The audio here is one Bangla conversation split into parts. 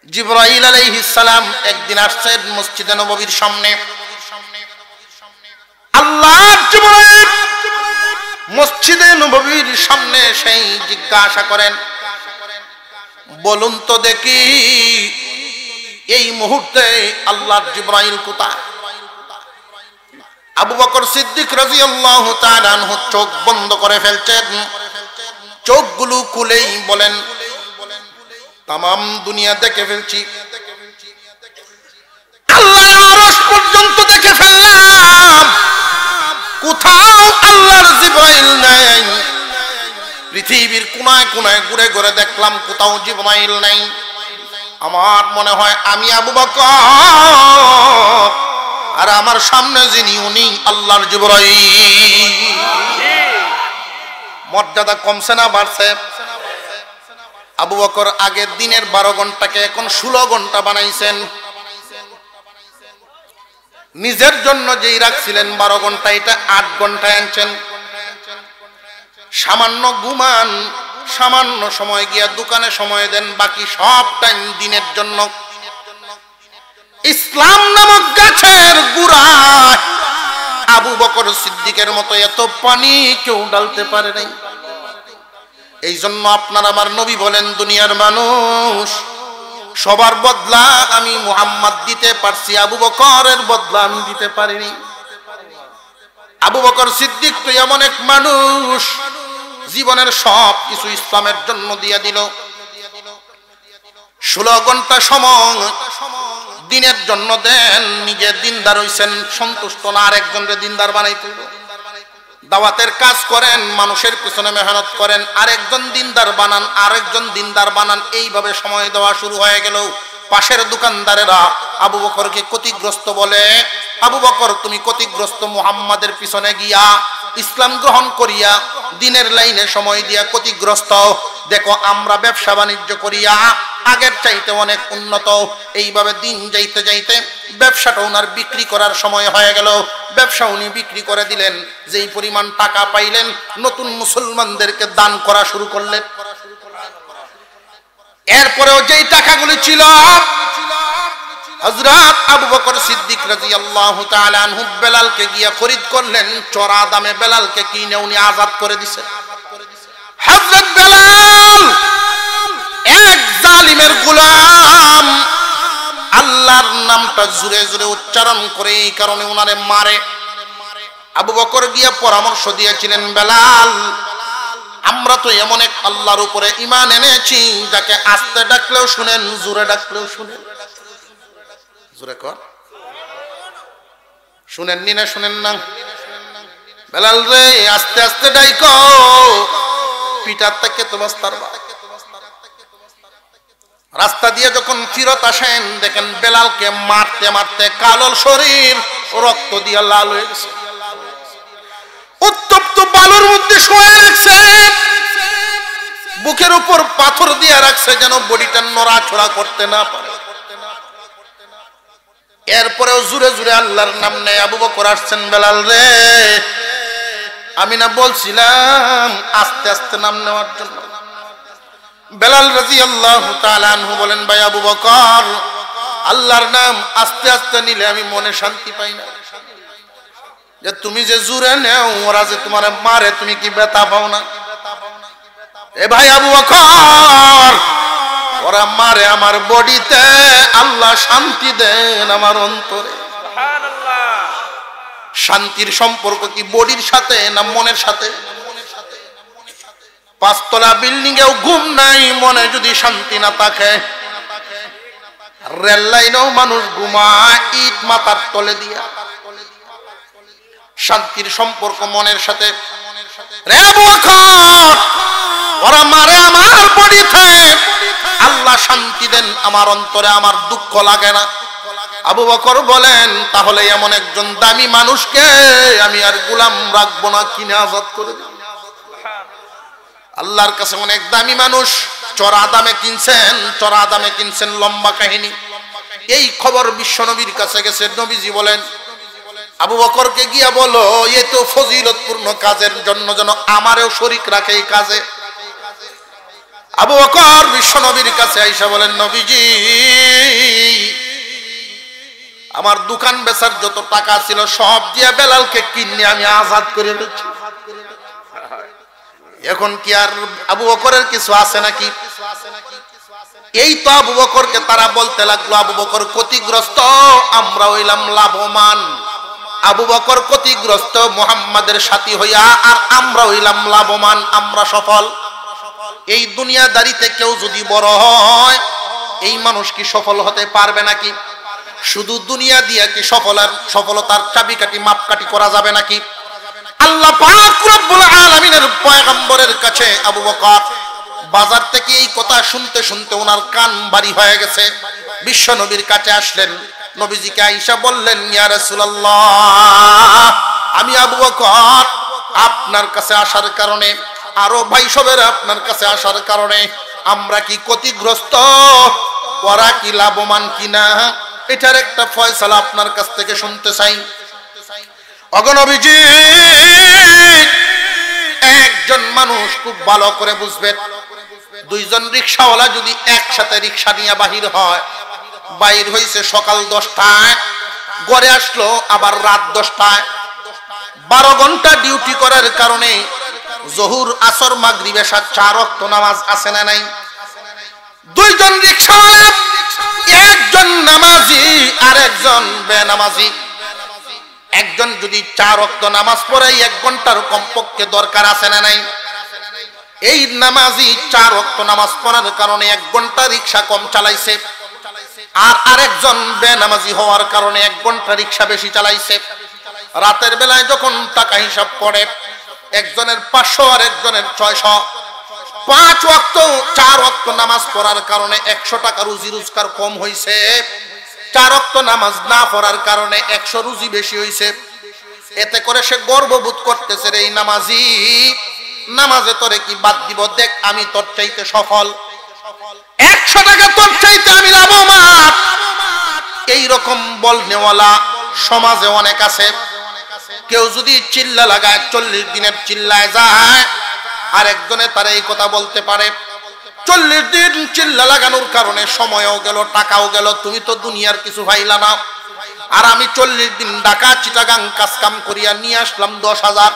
জিবরাইল আলাইহিস সালাম একদিন আসছেন মসজিদে নববীর সামনে। আল্লাহর জিবরাইল মসজিদে নববীর সামনে সেই জিজ্ঞাসা করেন, বলুন তো দেখি এই মুহূর্তে আল্লাহর জিবরাইল কোথায়? আবু বকর সিদ্দিক রাদিয়াল্লাহু তাআলা আনহু চোখ বন্ধ করে ফেলছেন। চোখগুলো খুলেই বলেন, তামাম দুনিয়া দেখে ফেলছি, আল্লাহর আরশ পর্যন্ত দেখে ফেললাম, কোথাও আল্লাহর জিবরাইল নাই। পৃথিবীর কোনায় কোনায় ঘুরে ঘুরে দেখলাম, কোথাও জিবরাইল নাই। আমার মনে হয় আমি আবু বকর আর আমার সামনে যিনি উনি আল্লাহর জিবরাইল। মর্যাদা কমছে না বাড়ছে? আবু বকর আগের দিনের 12 ঘন্টাকে এখন 16 ঘন্টা বানাইছেন। নিজের জন্য যেই রাখছিলেন 12 ঘন্টা, এটা 8 ঘন্টায় আনছেন। সামান্য ঘুমান, সামান্য সময় গিয়া দোকানে সময় দেন, বাকি সব টাইম দিনের জন্য। ইসলাম নামক গাছের গোড়ায় আবু বকর সিদ্দিকের মতো এত পানি কেউ ঢালতে পারে নাই। এই জন্য আপনার আমার নবী বলেন, দুনিয়ার মানুষ সবার বদলা আমি মুহাম্মদ দিতে পারছি, আবু বকরের বদলা আমি দিতে পারিনি। আবু বকর সিদ্দিক তো এমন এক মানুষ, জীবনের সব কিছু ইসলামের জন্য দিয়ে দিল। 16 ঘন্টা সময় দিনের জন্য দেন, নিজে দিনদার হইছেন, সন্তুষ্ট না আরেকজনকে দিনদার বানাইতে। দাওয়াতের কাজ করেন, মানুষের পিছনে মেহনত করেন, আরেকজন দিনদার বানান, আরেকজন দিনদার বানান, এইভাবে সময় দেওয়া শুরু হয়ে গেল। পাশের দোকানদারেরা আবু বকরকে ক্ষতিগ্রস্ত বলে, আবু বকর তুমি ক্ষতিগ্রস্ত, মুহাম্মাদের পিছনে গিয়া ইসলাম গ্রহণ করিয়া দিনের লাইনে সময় দিয়া ক্ষতিগ্রস্ত। দেখো আমরা ব্যবসা বাণিজ্য করিয়া আগের চাইতে অনেক উন্নত। এইভাবে দিন যাইতে যাইতে ব্যবসাটা ওনার বিক্রি করার সময় হয়ে গেল। ব্যবসা উনি বিক্রি করে দিলেন, যেই পরিমাণ টাকা পাইলেন নতুন মুসলমানদেরকে দান করা শুরু করলেন। এরপরেও যেই টাকাগুলি ছিল, হযরত আবু বকর সিদ্দিক রাদিয়াল্লাহু তাআলা আনহু বেলালকে গিয়া খরিদ করলেন, চড়া দামে বেলালকে কিনে উনি আজাদ করে দিয়েছেন। হযরত বেলাল এক জালিমের গোলাম, আল্লাহর নামটা জোরে জোরে উচ্চারণ করে এই কারণে উনারে মারে। আবু বকর গিয়া পরামর্শ দিয়েছিলেন, বেলাল আমরা তো এমন এক আল্লাহর উপরে ঈমান এনেছি যাকে আস্তে ডাকলেও শুনেন, জোরে ডাকলেও শুনেন। জোরে কর, শুনেননি না? শুনেন না? বেলাল রে আস্তে আস্তে ডাইকো, পিটার থেকে তো বস্তার। রাস্তা দিয়ে যখন ফিরত আসেন দেখেন বেলালকে মারতে মারতে কালো শরীর রক্ত দিয়ে লাল হয়ে গেছে। উত্তপ্ত বালুর মধ্যে শুয়ে রাখছে, বুকের উপর পাথর দিয়ে রাখছে যেন বডিটা নড়াচড়া করতে না পারে। এরপরেও জুড়ে জুড়ে আল্লাহর নাম নেয়। আবু বকর আসছেন, বেলাল রে আমি না বলছিলাম আস্তে আস্তে নাম নেওয়ার জন্য? বেলাল রাদিয়াল্লাহু তাআলা আনহু বলেন, ভাই আবু বকর আল্লাহর নাম আস্তে আস্তে নিলে আমি মনে শান্তি পাই না। যে তুমি যে জুড়ে নেও, ওরা যে তোমার মারে, তুমি কি ব্যথা পাও না? এ ভাই আবু বকর, ওরা মারে আমার বডিতে, আল্লাহ শান্তি দেন আমার অন্তরে। সুবহানাল্লাহ। শান্তির সম্পর্ক কি বডির সাথে না মনের সাথে? 5 তলা বিল্ডিং এও ঘুম নাই, মনে যদি শান্তি না থাকে। রেল লাইনেও মানুষ ঘুমায় ইট মাথার তলে দিয়া। শান্তির সম্পর্ক মনের সাথে। রে আবু বকর, ওরা মারে আমার বডিতে, আল্লাহ শান্তি দেন আমার অন্তরে, আমার দুঃখ লাগে না। আবু বকর বলেন, তাহলে এমন একজন দামি মানুষকে আমি আর গোলাম রাখবো না, কিনে আজাদ করে দিই। আল্লাহর কাছে অনেক দামি মানুষ, চড়া দামে কিনছেন, চড়া দামে কিনছেন। লম্বা কাহিনী। এই খবর বিশ্ব নবীর কাছে গেছে। নবীজি বলেন, আবু বকরকে গিয়া বলো এ তো ফজিলতপূর্ণ কাজের জন্য যেন আমারও শরীক রাখে এই কাজে। আবু বকর বিশ্ব নবীর কাছে আইসা বলেন, নবীজি আমার দোকান বেচার যত টাকা ছিল সব দিয়ে বেলালকে কিনে আমি আজাদ করে দিচ্ছি। এখন কি আর আবু বকরের কিছু আছে নাকি? এই তো আবু বকরকে তারা বলতে লাগলো, আবু বকর ক্ষতিগ্রস্ত, আমরা হইলাম লাভবান। আবু বকর ক্ষতিগ্রস্ত মুহাম্মাদের সাথী হইয়া, আর আমরা হইলাম লাভবান, আমরা সফল। এই দুনিয়াদারিতে কেউ যদি বড় হয়, এই মানুষ কি সফল হতে পারবে নাকি? শুধু দুনিয়া দিয়া কি সফলতার চাবিকাঠি মাপকাঠি করা যাবে নাকি? আল্লাহ পাক রব্বুল আলামিনের পয়গম্বরের কাছে আবু বকর বাজার থেকে এই কথা শুনতে শুনতে ওনার কান ভারী হয়ে গেছে। বিশ্ব নবীর কাছে আসলেন, নবীজিকে আয়েশা বললেন, ইয়া রাসূলুল্লাহ, আমি আবু বকর আপনার কাছে আসার কারণে, আরো ভাই সবের আপনার কাছে আসার কারণে আমরা কি ক্ষতিগ্রস্ত, ওরা কি লাভবান কিনা, এটার একটা ফয়সালা আপনার কাছ থেকে শুনতে চাই। ওগো নবীজি, একজন মানুষ খুব ভালো করে বুঝবেন, দুইজন রিকশাওয়ালা যদি একসাথে রিকশা নিয়ে বাহির হয়, বাইর হইছে সকাল 10টায়, ঘরে আসলো আবার রাত 10টায়, 12 ঘন্টা ডিউটি করার কারণে জোহর আসর মাগরিব এশা 4 ওয়াক্ত নামাজ আছে না নাই? দুইজন রিকশাওয়ালা, একজন নামাজি আর একজন বেনামাজি। একজন যদি 4 ওয়াক্ত নামাজ পড়ে 1 ঘন্টার কমপক্ষে দরকার আছে না নাই? এই নামাজি 4 ওয়াক্ত নামাজ পড়ার কারণে 1 ঘন্টা রিকশা কম চালাইছে, আর আরেকজন বেনামাজি হওয়ার কারণে 1 ঘন্টা রিকশা বেশি চালাইছে। রাতের বেলায় যখন টাকা হিসাব করে, একজনের 500 আর একজনের 600। 5 ওয়াক্ত 4 ওয়াক্ত নামাজ পড়ার কারণে 100 টাকা রুজি রোজগার কম হইছে, 4 ওয়াক্ত নামাজ না পড়ার কারণে 100 রুজি বেশি হইছে। এতে করে সে গর্ববোধ করতেছে, রে এই নামাজি, নামাজে তোরে কি বাদ দিব, দেখ আমি তোর চাইতে সফল, 100 টাকা তোর চাইতে আমি লাভবান। এইরকম বলনেওয়ালা সমাজে অনেক আছে। কেউ যদি চিল্লা লাগায়, 40 দিনের চিল্লায় যায়, আর একজনে তার এই কথা বলতে পারে, 40 দিন চিল্লা লাগানোর কারণে সময়ও গেল, টাকাও গেল, তুমি তো দুনিয়ার কিছু পাইলা না। আর আমি 40 দিন ঢাকা চিটাগাং কাজ কাম করিয়া নিয়ে আসলাম 10,000,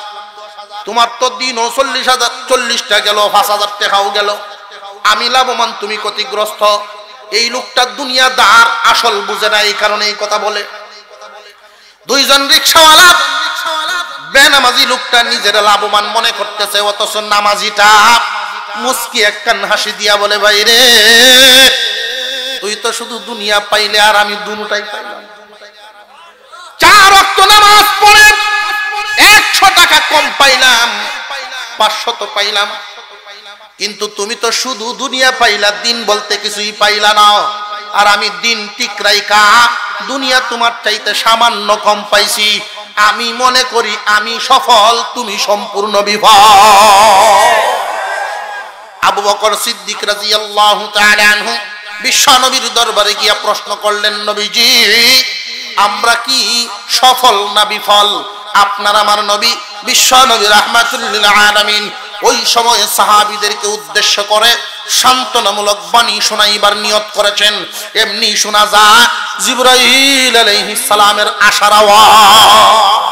তোমার তো দিনও 40,000, 40টা গেল, 5,000 টাকাও গেল, আমি লাভবান, তুমি ক্ষতিগ্রস্ত। এই লোকটা দুনিয়াদার, আসল বুঝে না, এই কারণে এই কথা বলে। দুইজন রিকশাওয়ালা, বেনামাজি লোকটা নিজের লাভবান মনে করতেছে, অথচ নামাজিটা মুস্কি একখান হাসি দিয়া বলে, ভাই রে, তুই তো শুধু দুনিয়া পাইলে, আর আমি দুটাই পাইলাম। 4 ওয়াক্ত নামাজ পড়ে 100 টাকা কম পাইলাম, 500 তো পাইলাম, কিন্তু তুমি তো শুধু দুনিয়া পাইলা, দিন বলতে কিছুই পাইলা না। আর আমি দিন টিকরাইকা দুনিয়া তোমার চাইতে সামান্য কম পাইছি। আমি মনে করি আমি সফল, তুমি সম্পূর্ণ বিফল। আবু বকর সিদ্দিক রাদিয়াল্লাহু তাআলা আনহু বিশ্ব নবীর দরবারে গিয়া প্রশ্ন করলেন, নবীজি, আমরা কি সফল না বিফল? আপনার আমার নবী বিশ্ব নবী রাহমাতুল লিল আলামিন ওই সময় সাহাবীদেরকে উদ্দেশ্য করে সান্ত্বনামূলক বাণী শোনাইবার নিয়ত করেছেন। এমনি শোনা যায় জিবরাইল আলাইহিস সালামের আসার আওয়াজ।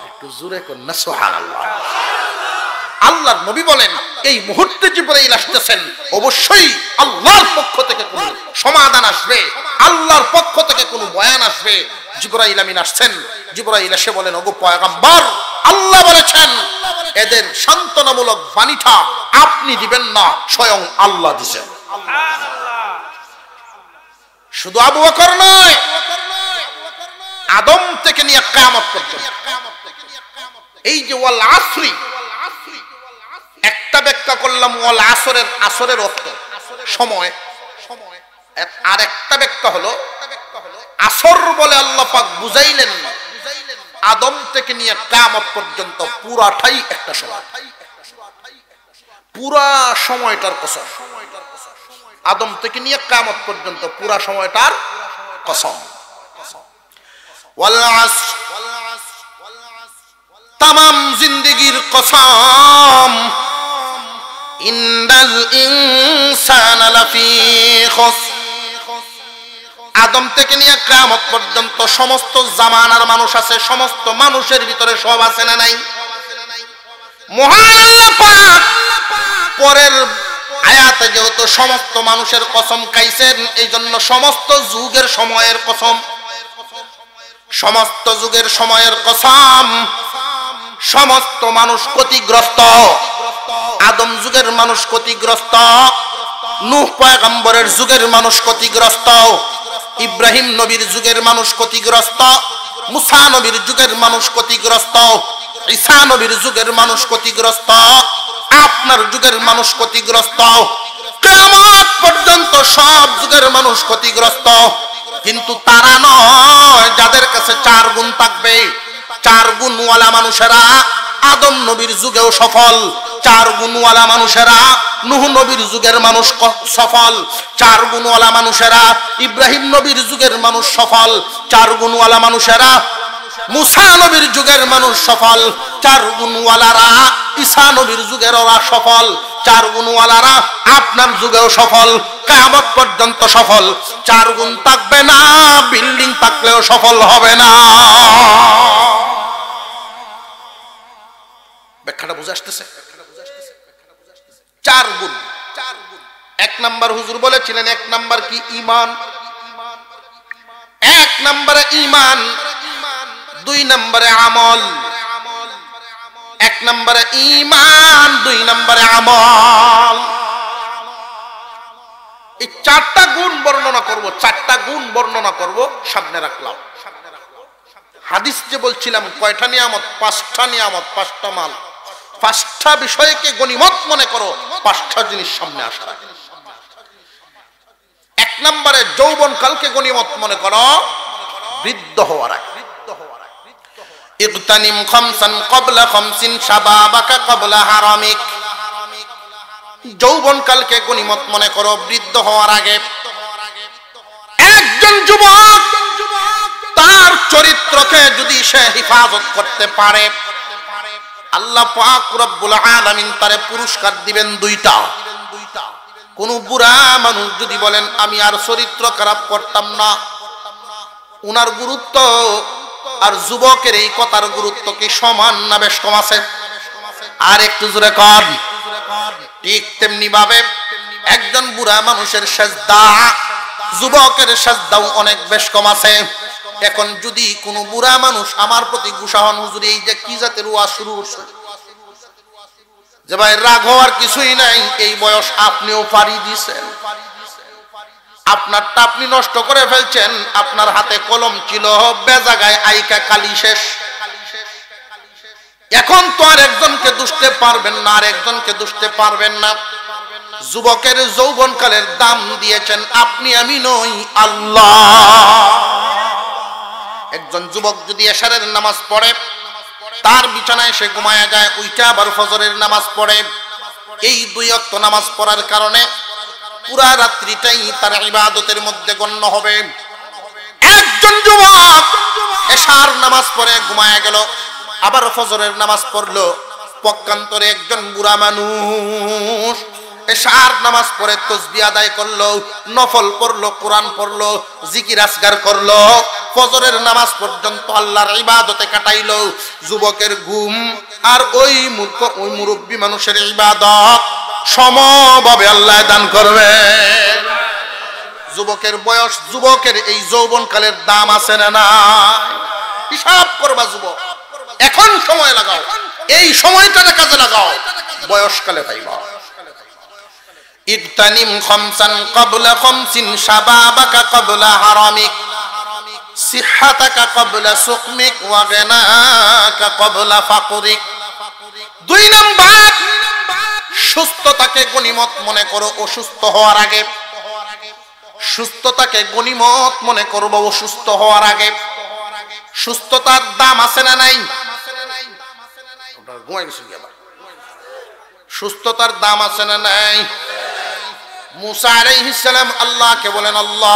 একটু জোরে কোন না সুবহানাল্লাহ। আল্লাহর নবী বলেন, এই মুহূর্তে জিবরাইল আসতেছেন, অবশ্যই আল্লাহর পক্ষ থেকে কোনো সমাধান আসবে, আল্লাহর পক্ষ থেকে কোনো বয়ান আসবে। জিবরাইল আমিন আসছেন। জিবরাইল এসে বলেন, ওগো পয়গম্বর, আল্লাহ বলেছেন এদের সান্ত্বনামূলক বাণীটা আপনি দিবেন না, স্বয়ং আল্লাহ দিবেন। শুধু আবু বকর নয়, আদম থেকে নিয়ে কিয়ামত পর্যন্ত এই যে ওয়াল আসরি, একটা ব্যাখ্যা করলাম ওয়াল আসরের, আসরের অর্থ সময়, আর একটা ব্যাখ্যা হলো আসর বলে আল্লাহ পাক বুঝাইলেন আদম থেকে নিয়ে কিয়ামত পর্যন্ত পুরাটাই একটা সময়, পুরা সময়টার কসম। আদম থেকে নিয়ে কিয়ামত পর্যন্ত পুরা সময়টার কসম। ওয়াল আসর, तमाम जिंदगीर कसम, इन्नल इंसान लफी खुस्र, আদম থেকে নিয়ে কিয়ামত পর্যন্ত সমস্ত জামানার মানুষ আছে, সমস্ত মানুষের ভিতরে সব আছে না নাই? মহান আল্লাহ পাক পরের আয়াতে যেহেতু সমস্ত মানুষের কসম খাইছেন, এই জন্য সমস্ত যুগের সময়ের কসম, সমস্ত যুগের সময়ের কসম, সমস্ত মানুষ ক্ষতিগ্রস্ত। আদম যুগের মানুষ ক্ষতিগ্রস্ত, নূহ পয়গম্বরের যুগের মানুষ ক্ষতিগ্রস্ত, ইব্রাহিম নবীর যুগের মানুষ ক্ষতিগ্রস্ত, মুসা নবীর যুগের মানুষ ক্ষতিগ্রস্ত, ঈসা নবীর যুগের মানুষ ক্ষতিগ্রস্ত, আপনার যুগের মানুষ ক্ষতিগ্রস্ত, কিয়ামত পর্যন্ত সব যুগের মানুষ ক্ষতিগ্রস্ত। কিন্তু তারা নয় যাদের কাছে 4 গুণ থাকবে। 4 গুণওয়ালা মানুষেরা আদম নবীর যুগেও সফল, 4 গুণওয়ালা মানুষেরা নূহ নবীর যুগের মানুষ সফল, 4 গুণওয়ালা মানুষেরা ইব্রাহিম নবীর যুগের মানুষ সফল, 4 গুণওয়ালা মানুষেরা মুসা নবীর যুগের মানুষ সফল, 4 গুণওয়ালারা ঈসা নবীর যুগের ওরা সফল, 4 গুণওয়ালারা আপনার যুগেও সফল, কিয়ামত পর্যন্ত সফল। 4 গুণ থাকবে না, বিল্ডিং থাকলেও সফল হবে না। ব্যাখ্যাটা বুঝে আসতেছে? 4 গুণ। 1 নাম্বার হুজুর বলেছিলেন, 1 নাম্বার কি? ঈমান। 1 নম্বরে ঈমান, 2 নম্বরে আমল। 1 নম্বরে ঈমান, 2 নম্বরে আমল। এই 4টা গুণ বর্ণনা করব, 4টা গুণ বর্ণনা করব, সামনে রাখলাম। হাদিস যে বলছিলাম কয়টা নিয়ামত? 5টা নিয়ামত, 5টা মাল, 5টা বিষয়কে গনিমত মনে করো, 5টা জিনিস সামনে আসার আগে। 1 নম্বরে যৌবন কালকে গনিমত মনে করো, বৃদ্ধ হওয়ার আগে। ইগতানিম খামসান ক্বাবলা খামসিন শাবাবাকা ক্বাবলা হারামিক। যৌবন কালকে গনিমত মনে করো, বৃদ্ধ হওয়ার আগে। একজন যুবক তার চরিত্রকে যদি সে হেফাজত করতে পারে, আল্লাহ পাক রব্বুল আলামিন তারে পুরস্কার দিবেন 2টা। কোন বুড়া মানুষ যদি বলেন আমি আর চরিত্র খারাপ করতাম না, উনার গুরুত্ব আর যুবকের এই কথার গুরুত্ব কি সমান না বেশ কম আছে? আর একটু জোরে কর। ঠিক তেমনি ভাবে একজন বুড়া মানুষের সেজদা যুবকের সেজদাও অনেক বেশ কম আছে। এখন যদি কোনো বুড়া মানুষ আমার প্রতি গুসা হন, হুজুর এই যে কি জাতের ওয়াজ শুরু করছে, যে ভাই রাগ হওয়ার কিছুই নাই, এই বয়স আপনিও পারি দিছেন, আপনারটা আপনি নষ্ট করে ফেলছেন, আপনার হাতে কলম ছিল, বেজাগায় আইকা কালি শেষ। এখন তো আর একজনকে দুষতে পারবেন না, আর একজনকে দুষতে পারবেন না। যুবকের যৌবনকালের দাম দিয়েছেন আপনি, আমি নই, আল্লাহ। একজন যুবক যদি এশারের নামাজ পড়ে, তার বিছানায় সে ঘুমায়া যায়, ওইটা আবার ফজরের নামাজ পড়ে, এই 2 ওয়াক্ত নামাজ পড়ার কারণে পুরা রাত্রিটাই তার ইবাদতের মধ্যে গণ্য হবে। একজন যুবক এশার নামাজ পড়ে ঘুমায়া গেল, আবার ফজরের নামাজ পড়লো, পক্ষান্তরে একজন বুড়া মানুষ এশার নামাজ পড়ে তাসবিহ আদায় করলো, নফল পড়লো, কোরআন পড়লো, জিকির আজকার করলো, ফজরের নামাজ পর্যন্ত আল্লাহর ইবাদতে কাটাইলো। যুবকের ঘুম আর ওই মূর্খ ওই মুরব্বী মানুষের ইবাদত সমভাবে আল্লাহ দান করবে। যুবকের বয়স, যুবকের এই যৌবনকালের দাম আছে না না? হিসাব করবা যুবক, এখন সময় লাগাও, এই সময়টাকে কাজে লাগাও, বয়সকালে পাইবা। ইগতানিম খামসান ক্বাবলা খামসিন শাবাবাকা ক্বাবলা হারামিক, সিহহাতাকা ক্বাবলা সুকমিক ওয়া গিনাকা ক্বাবলা ফাকরিক। 2 নাম্বার, সুস্থতাকে গনিমত মনে করো অসুস্থ হওয়ার আগে। সুস্থতাকে গনিমত মনে করবো অসুস্থ হওয়ার আগে। সুস্থতার দাম আছে না নাই? সুস্থতার দাম আছে না নাই? মুসা আলাইহিস সালাম আল্লাহকে বলেন, আল্লাহ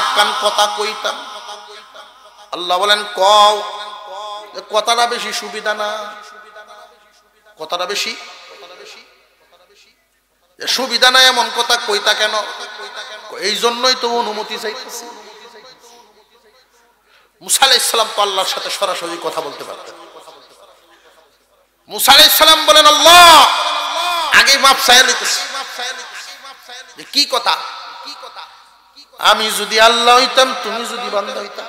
একখান কথা কইতাম। আল্লাহ বলেন কও। কথাটা বেশি সুবিধা না? কথাটা বেশি সুবিধা না এমন কথা কইতা কেন? এই জন্যই তো অনুমতি চাইতেছি। মুসা আলাইহিস সালাম তো আল্লাহর সাথে সরাসরি কথা বলতে পারতেন। মুসা আলাইহিস সালাম বলেন, আল্লাহ আগে মাপ চাই লইতেছি। কি কথা? আমি যদি আল্লাহ হইতাম, তুমি যদি বান্দা হইতাম,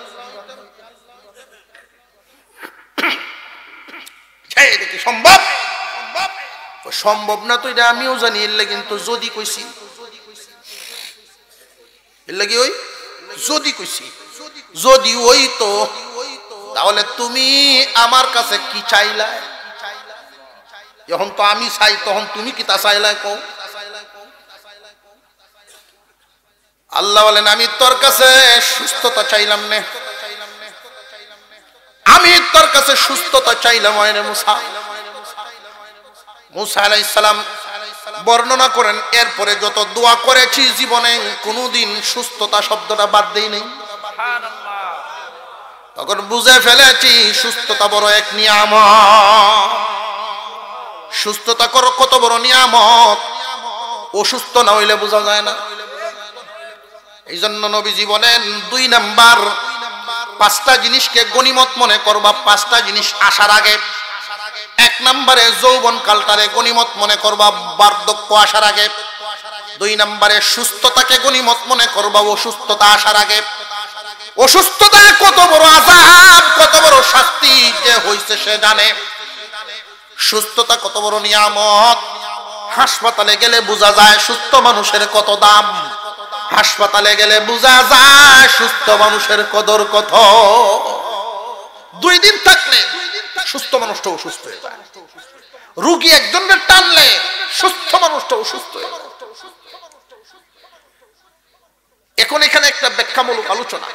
এটা কি সম্ভব? সম্ভব না তো এটা আমিও জানি। এর লাগে কিন্তু যদি কইছি, এর লাগে ওই যদি কইছি, যদি ওই তো তাহলে তুমি আমার কাছে কি চাইলা? যখন তো আমি চাই তখন তুমি কি তা চাইলা? কও। আল্লাহ বলেন, আমি তোর কাছে সুস্থতা চাইলাম না, আমি তোর কাছে সুস্থতা চাইলাম। মুসা মুসা আলাইহিস সালাম বর্ণনা করেন, এরপরে যত দোয়া করেছি জীবনে কোনোদিন সুস্থতা শব্দটা বাদ দেই নাই। তখন বুঝে ফেলেছি সুস্থতা বড় এক নিয়ামত। সুস্থতা কত বড় নিয়ামত, অসুস্থ না হইলে বোঝা যায় না। এই জন্য নবীজি বলেন, 2 নাম্বার 5টা জিনিসকে গনিমত মনে করবা 5টা জিনিস আসার আগে। 1 নম্বরে যৌবন কালটারে গনিমত মনে করবা বার্ধক্য আসার আগে। 2 নম্বরে সুস্থতাকে গনিমত মনে করবা অসুস্থতা আসার আগে। অসুস্থতা কত বড় আযাব, কত বড় শাস্তি যে হইছে সে জানে। সুস্থতা কত বড় নিয়ামত। হাসপাতালে গেলে বোঝা যায় সুস্থ মানুষের কত দাম। হাসপাতালে গেলে বোঝা যায় সুস্থ মানুষের কদর কত। 2 দিন থাকলে সুস্থ মানুষটা অসুস্থ হয়ে যায়। রোগী একজনের টানলে সুস্থ মানুষটা অসুস্থ হয়ে যায়। এখন এখানে একটা ব্যাখ্যামূলক আলোচনা।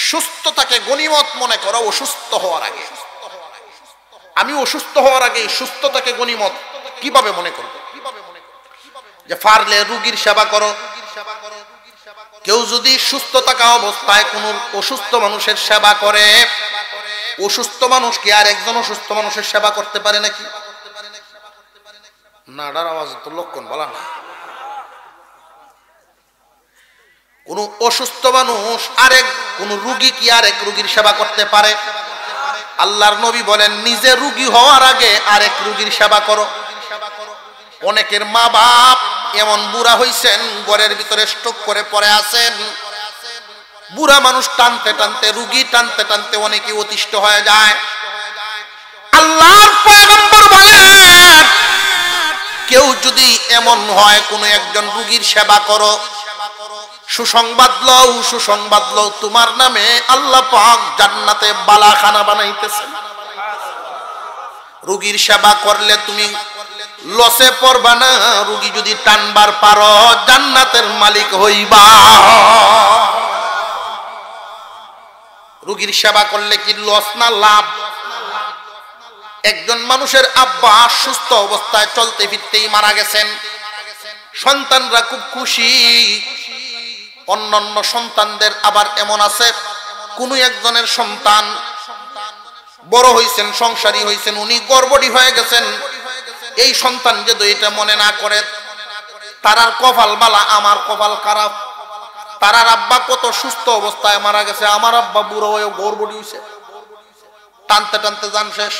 সুস্থতাকে গনিমত মনে করো অসুস্থ হওয়ার আগে। আমি অসুস্থ হওয়ার আগে সুস্থতাকে গনিমত কিভাবে মনে করব? যে পারলে রোগীর সেবা করো। কেউ যদি সুস্থ থাকা অবস্থায় কোন অসুস্থ মানুষের সেবা করে, অসুস্থ মানুষ কি আর একজন অসুস্থ মানুষের সেবা করতে পারে নাকি? না, ডার আওয়াজ তো লক্ষণ বলা না। কোন অসুস্থ মানুষ কোন রোগী কি আরেক রোগীর সেবা করতে পারে? আল্লাহর নবী বলেন, নিজে রোগী হওয়ার আগে আরেক রোগীর সেবা করো। অনেকের মা বাপ এমন বুড়া হইছেন, ঘরের ভিতরে স্ট্রোক করে পড়ে আছেন। বুড়া মানুষ টানতে টানতে, রোগী টানতে টানতে অনেকে অতিষ্ঠ হয়ে যায়। আল্লাহর পয়গম্বর বলেন, কেউ যদি এমন হয় কোন একজন রোগীর সেবা করো, সুসংবাদ লও, তোমার নামে আল্লাহ পাক জান্নাতে বালাখানা বানাইতেছেন। রোগীর সেবা করলে তুমি লসে পড়বা না। রোগী যদি টানবার পারো জান্নাতের মালিক হইবা। রোগীর সেবা করলে কি লস না লাভ? একজন মানুষের আব্বা সুস্থ অবস্থায় চলতে ফিরতেই মারা গেছেন। সন্তানরা খুব খুশি। অন্যান্য সন্তানদের আবার এমন আছে, কোন একজনের সন্তান বড় হইছেন, সংসারী হইছেন, উনি গর্ভবতী হয়ে গেছেন। এই সন্তান যদি এটা মনে না করে, তারার কপাল বালা, আমার কপাল খারাপ। তারার আব্বা কত সুস্থ অবস্থায় মারা গেছে, আমার আব্বা বুড়ো হয়ে গর্ভবতী হইছে, টানতে টানতে জান শেষ।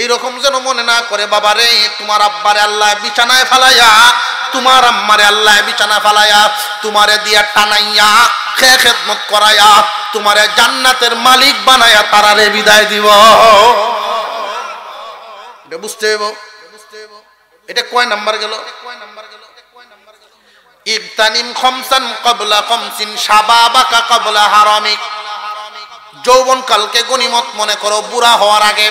এইরকম যেন মনে না করে, বাবা রে তোমার আব্বারে আল্লাহ বিছানায় ফালাইয়া, তোমার আম্মারে আল্লাহ বিছানা ফালাইয়া, তোমারে দিয়া টানাইয়া খেদমত করাইয়া, তোমারে জান্নাতের মালিক বানাইয়া তারারে বিদায় দিব। এটা বুঝতে হইব। এটা কয় নাম্বার গেল? ইগতানিম খামসান ক্বাবলা খামসিন শাবাবাকা ক্বাবলা হারামিক। যৌবন কালকে গনিমত মনে করো বুড়া হওয়ার আগে।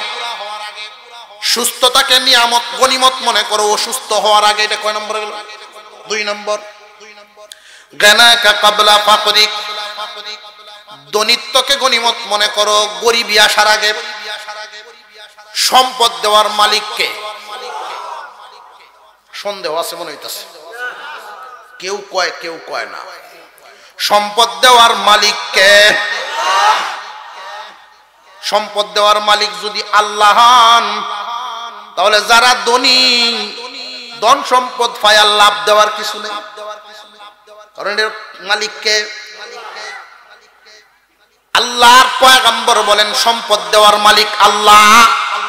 সুস্থতাকে নিয়ামত গনিমত মনে করো অসুস্থ হওয়ার আগে। এটা কয় নম্বর গেল? 2 নম্বর। গানাকা ক্বাবলা ফাকরিক। দনিত্বকে গনিমত মনে করো গরিবী আসার আগে। সম্পদ দেওয়ার মালিককে সন্দেহ আছে মনে হইতাছে। কেউ কয় কেউ কয় না। সম্পদ দেওয়ার মালিককে, সম্পদ দেওয়ার মালিক যদি আল্লাহ হন, তাহলে যারা ধনী ধন সম্পদ পায় লাভ দেওয়ার কিছু নেই। কারণ এর মালিককে আল্লাহর পয়গম্বর বলেন সম্পদ দেওয়ার মালিক আল্লাহ।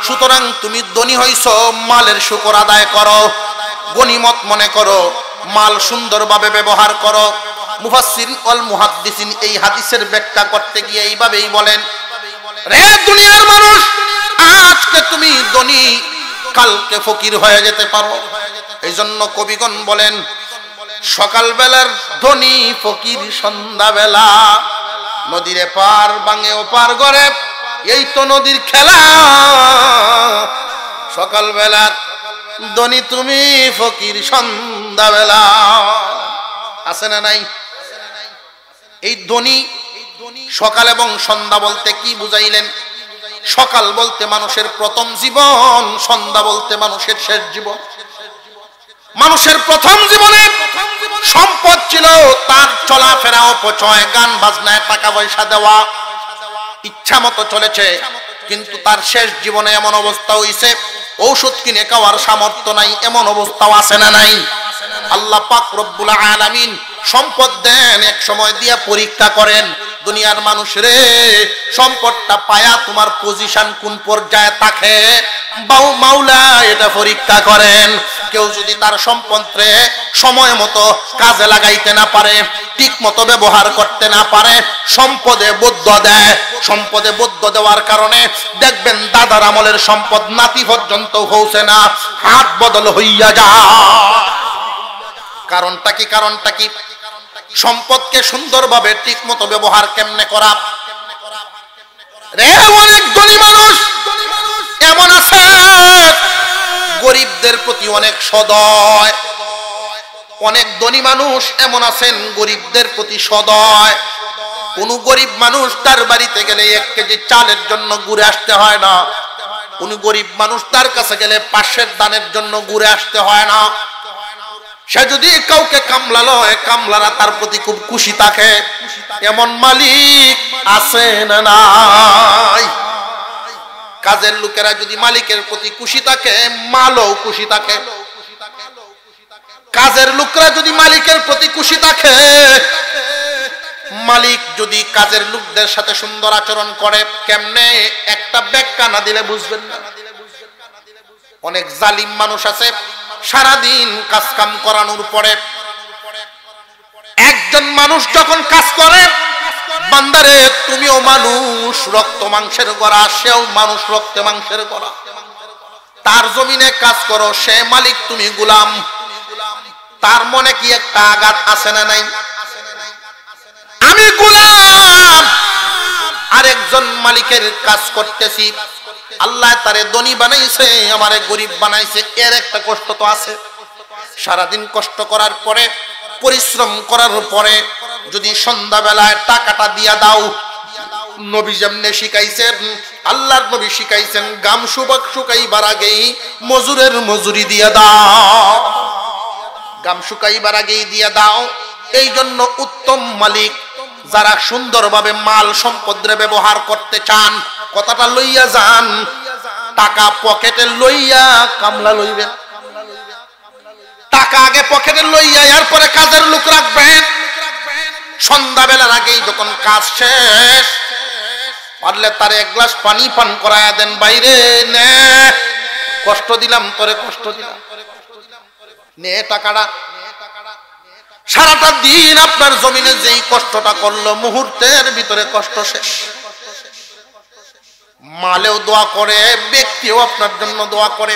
সুতরাং তুমি ধনী হইছো, মালের শুকর আদায় করো, গনিমত মনে করো, মাল সুন্দরভাবে ব্যবহার করো। মুফাসসির ওয়াল মুহাদ্দিসিন এই হাদিসের ব্যাখ্যা করতে গিয়ে এইভাবেই বলেন, রে দুনিয়ার মানুষ, আজকে তুমি ধনী, কালকে ফকির হয়ে যেতে পারো। এই জন্য কবিগণ বলেন, সকালবেলার ধনী ফকির সন্ধ্যাবেলা, নদীর পার ভাঙে ওপার গড়ে, এই তো নদীর খেলা। সকালবেলার ধনী তুমি, ফকির সন্ধ্যাবেলা। আছে না নাই? এই ধনী সকাল এবং সন্ধ্যা বলতে কি বুঝাইলেন? সকাল বলতে মানুষের প্রথম জীবন, সন্ধ্যা বলতে মানুষের শেষ জীবন। মানুষের প্রথম জীবনে সম্পদ ছিল, তার চলাফেরা, অপচয়, গান বাজনায় টাকা পয়সা দেওয়া, ইচ্ছা মতো চলেছে। কিন্তু তার শেষ জীবনে এমন অবস্থা হইছে, ঔষধ কিনে খাওয়ার সামর্থ্য নাই, এমন অবস্থাও আছে না নাই? আল্লাহ পাক রব্বুল আলামিন সম্পদ দেন, এক সময় দিয়া পরীক্ষা করেন, দুনিয়ার মানুষ রে, সম্পদটা পায়া তোমার পজিশন কোন পর্যায়ে থাকে, মাওলা এটা পরীক্ষা করেন। কেউ যদি তার সম্পদে সময় মতো কাজে লাগাইতে না পারে, ঠিক মতো ব্যবহার করতে না পারে, সম্পদে বদ্ধ দেয়। সম্পদে বদ্ধ দেওয়ার কারণে দেখবেন দাদার আমলের সম্পদ নাতি পর্যন্ত পৌঁছে না, হাত বদল হইয়া যায়। কারণটা কি? কারণটা কি? সম্পদকে সুন্দরভাবে ঠিক মতো ব্যবহার কেমনে করা। রে অনেক ধনী মানুষ এমন আছে, গরিবদের প্রতি অনেক সদয়। অনেক ধনী মানুষ এমন আছেন, গরিবদের প্রতি সদয়। কোন গরিব মানুষ তার বাড়িতে গেলে 1 কেজি চালের জন্য ঘুরে আসতে হয় না। কোন গরিব মানুষ তার কাছে গেলে 500 দানের জন্য ঘুরে আসতে হয় না। সে যদি কাউকে কামলা লয়, কামলারা তার প্রতি খুব খুশি থাকে। এমন মালিক আছে না নাই? কাজের লোকেরা যদি মালিকের প্রতি খুশি থাকে, মালও খুশি থাকে। কাজের লোকরা যদি মালিকের প্রতি খুশি থাকে, মালিক যদি কাজের লোকদের সাথে সুন্দর আচরণ করে, কেমনে একটা ব্যাখ্যা না দিলে বুঝবেন না। অনেক জালিম মানুষ আছে, সারাদিন কাজ কাম করানোর পরে একজন মানুষ যখন কাজ করে, বান্দারে তুমিও মানুষ, রক্ত মাংসের গড়া, সেও মানুষ, রক্ত মাংসের গড়া। তার জমিনে কাজ করো, সে মালিক, তুমি গোলাম। তার মনে কি একটা আঘাত আছে না নাই? আমি গোলাম, আরেকজন মালিকের কাজ করতেছি। আল্লাহ তারে ধনী বানাইছে, আমারে গরিব বানাইছে, এর একটা কষ্ট তো আছে। সারাদিন কষ্ট করার পরে, পরিশ্রম করার পরে যদি সন্ধ্যাবেলায় টাকাটা দিয়া দাও, নবী যেমনে শিখাইছেন, আল্লাহর নবী শিখাইছেন, গাম শুকাইবার আগেই মজুরের মজুরি দিয়া দাও। গাম শুকাইবার আগেই দিয়া দাও। এই জন্য উত্তম মালিক যারা সুন্দরভাবে মাল সম্পদের ব্যবহার করতে চান, কথাটা লইয়া যান, টাকা পকেটে লইয়া কামলা লইবেন। টাকা আগে পকেটে লইয়া, এরপরে কাজের লোক রাখবেন। সন্ধ্যাবেলার আগেই যখন কাজ শেষ, পারলে তারে 1 গ্লাস পানি পান করায়া দেন। বাইরে নে, কষ্ট দিলাম তোরে, কষ্ট দিলাম, নে টাকাটা। সারাটা দিন আপনার জমিনে যেই কষ্টটা করলো, মুহূর্তের ভিতরে কষ্ট শেষ। মালেও দোয়া করে, ব্যক্তিও আপনার জন্য দোয়া করে।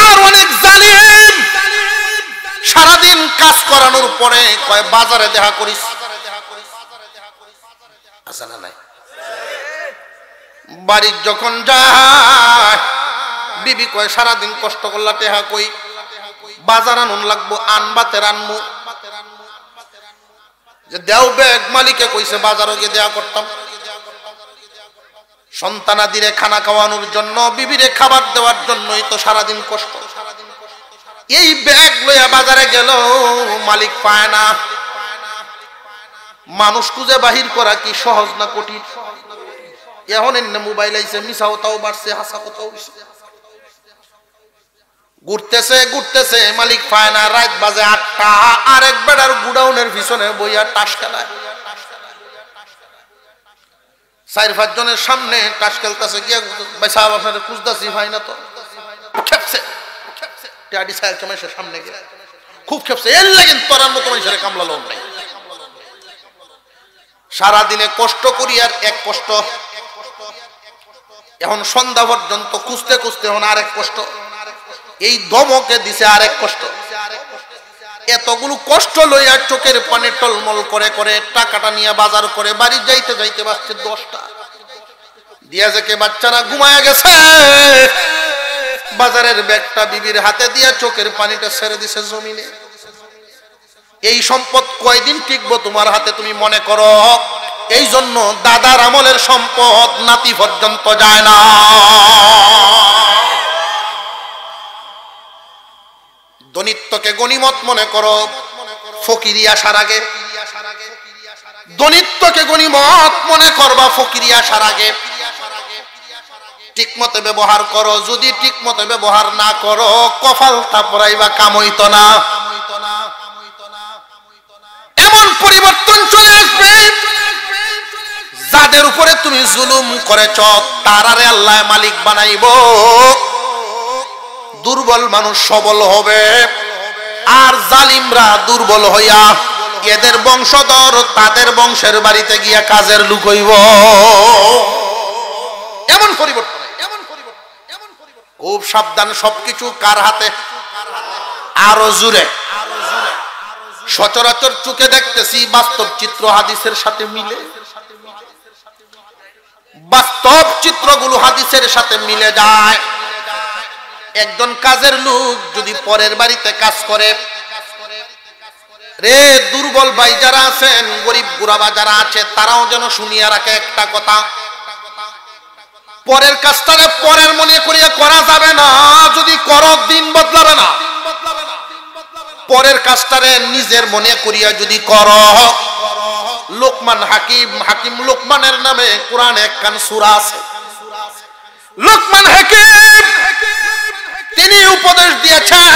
আর অনেক জালিম সারাদিন কাজ করানোর পরে কয় বাজারে দেখা করিস, আছে না নাই? বাড়ির যখন যায়, বিবি কয় সারাদিন কষ্ট করলা, টেহা কই? বাজার আনুন লাগবো, আনবাতে রানমু। যে দেও ব্যাগ, মালিকে কইছে বাজারও গিয়ে দেয়া করতাম। সন্তানাদিরে খানা খাওয়ানোর জন্য, বিবিরে খাবার দেওয়ার জন্যই তো সারাদিন কষ্ট। এই ব্যাগ লইয়া বাজারে গেল, মালিক পায় না। মানুষ খুঁজে বাহির করা কি সহজ না কঠিন? এখন এনে মোবাইল আইছে, মিশাও তাও বাড়ছে, হাসা কথাও। ঘুরতেছে ঘুরতেছে মালিক পায় না, রাত বাজে 8টা, আরেক বেড়ার গুডাউনের পিছনে বইয়া টাস খেলায়। 4-5 জনের সামনে টাস খেলতেছে, গিয়া ভাই সাহেব আপনারা খুঁজতেছি ভাই না তো, খেপছে টিয়াডি সাহেব চমেশের সামনে গিয়ে খুব খেপছে, এর লাগেন তোরার মতো মানুষের কামলা লোক নাই। সারাদিনে কষ্ট করি আর এক কষ্ট, এখন সন্ধ্যা পর্যন্ত খুঁজতে খুঁজতে এখন আরেক কষ্ট, এই দমকে দিছে আরেক কষ্ট। এতগুলো কষ্ট লইয়া চোখের পানি টলমল করে করে টাকাটা নিয়ে বাজার করে বাড়ি যাইতে যাইতে বাজছে 10টা। দিয়া যে বাচ্চারা ঘুমায়া গেছে, বাজারের ব্যাগটা বিবির হাতে দিয়া চোখের পানিটা ছেড়ে দিছে জমিনে। এই সম্পদ কয়দিন টিকবো তোমার হাতে তুমি মনে করো? এই জন্য দাদার আমলের সম্পদ নাতি পর্যন্ত যায় না। দনিত্বকে গনিমত মনে করো ফকিরি আসার আগে, দনিত্বকে গনিমত মনে করবা ফকিরি আসার আগে। ঠিকমতো ব্যবহার করো, যদি ঠিকমতো ব্যবহার না করো কপাল তাপরাইবা, কাম হইতো না। এমন পরিবর্তন চলে আসবে, যাদের উপরে তুমি জুলুম করেছ তারারে আল্লাহ মালিক বানাইব। দুর্বল মানুষ সবল হবে, আর জালিমরা দুর্বল হইয়া এদের বংশধর তাদের বংশের বাড়িতে গিয়া কাজের লোক হইব। এমন পরিবর্তন, খুব সাবধান। সবকিছু কার হাতে? আরো জুড়ে। সচরাচর চোখে দেখতেছি, বাস্তব চিত্র হাদিসের সাথে মিলে, বাস্তব চিত্রগুলো হাদিসের সাথে মিলে যায়। একজন কাজের লোক যদি পরের বাড়িতে কাজ করে, রে দুর্বল ভাই যারা আছেন, গরিব গুরাবা যারা আছে, তারাও যেন শুনিয়া রাখে একটা কথা, পরের কাজটারে পরের মনে করিয়া করা যাবে না। যদি করো দিন বদলাবে না। পরের কাজটারে নিজের মনে করিয়া যদি করো, লোকমান হাকিম লোকমানের নামে কোরআনে একখান সূরা আছে। লোকমান হাকিম তিনি উপদেশ দিয়েছেন,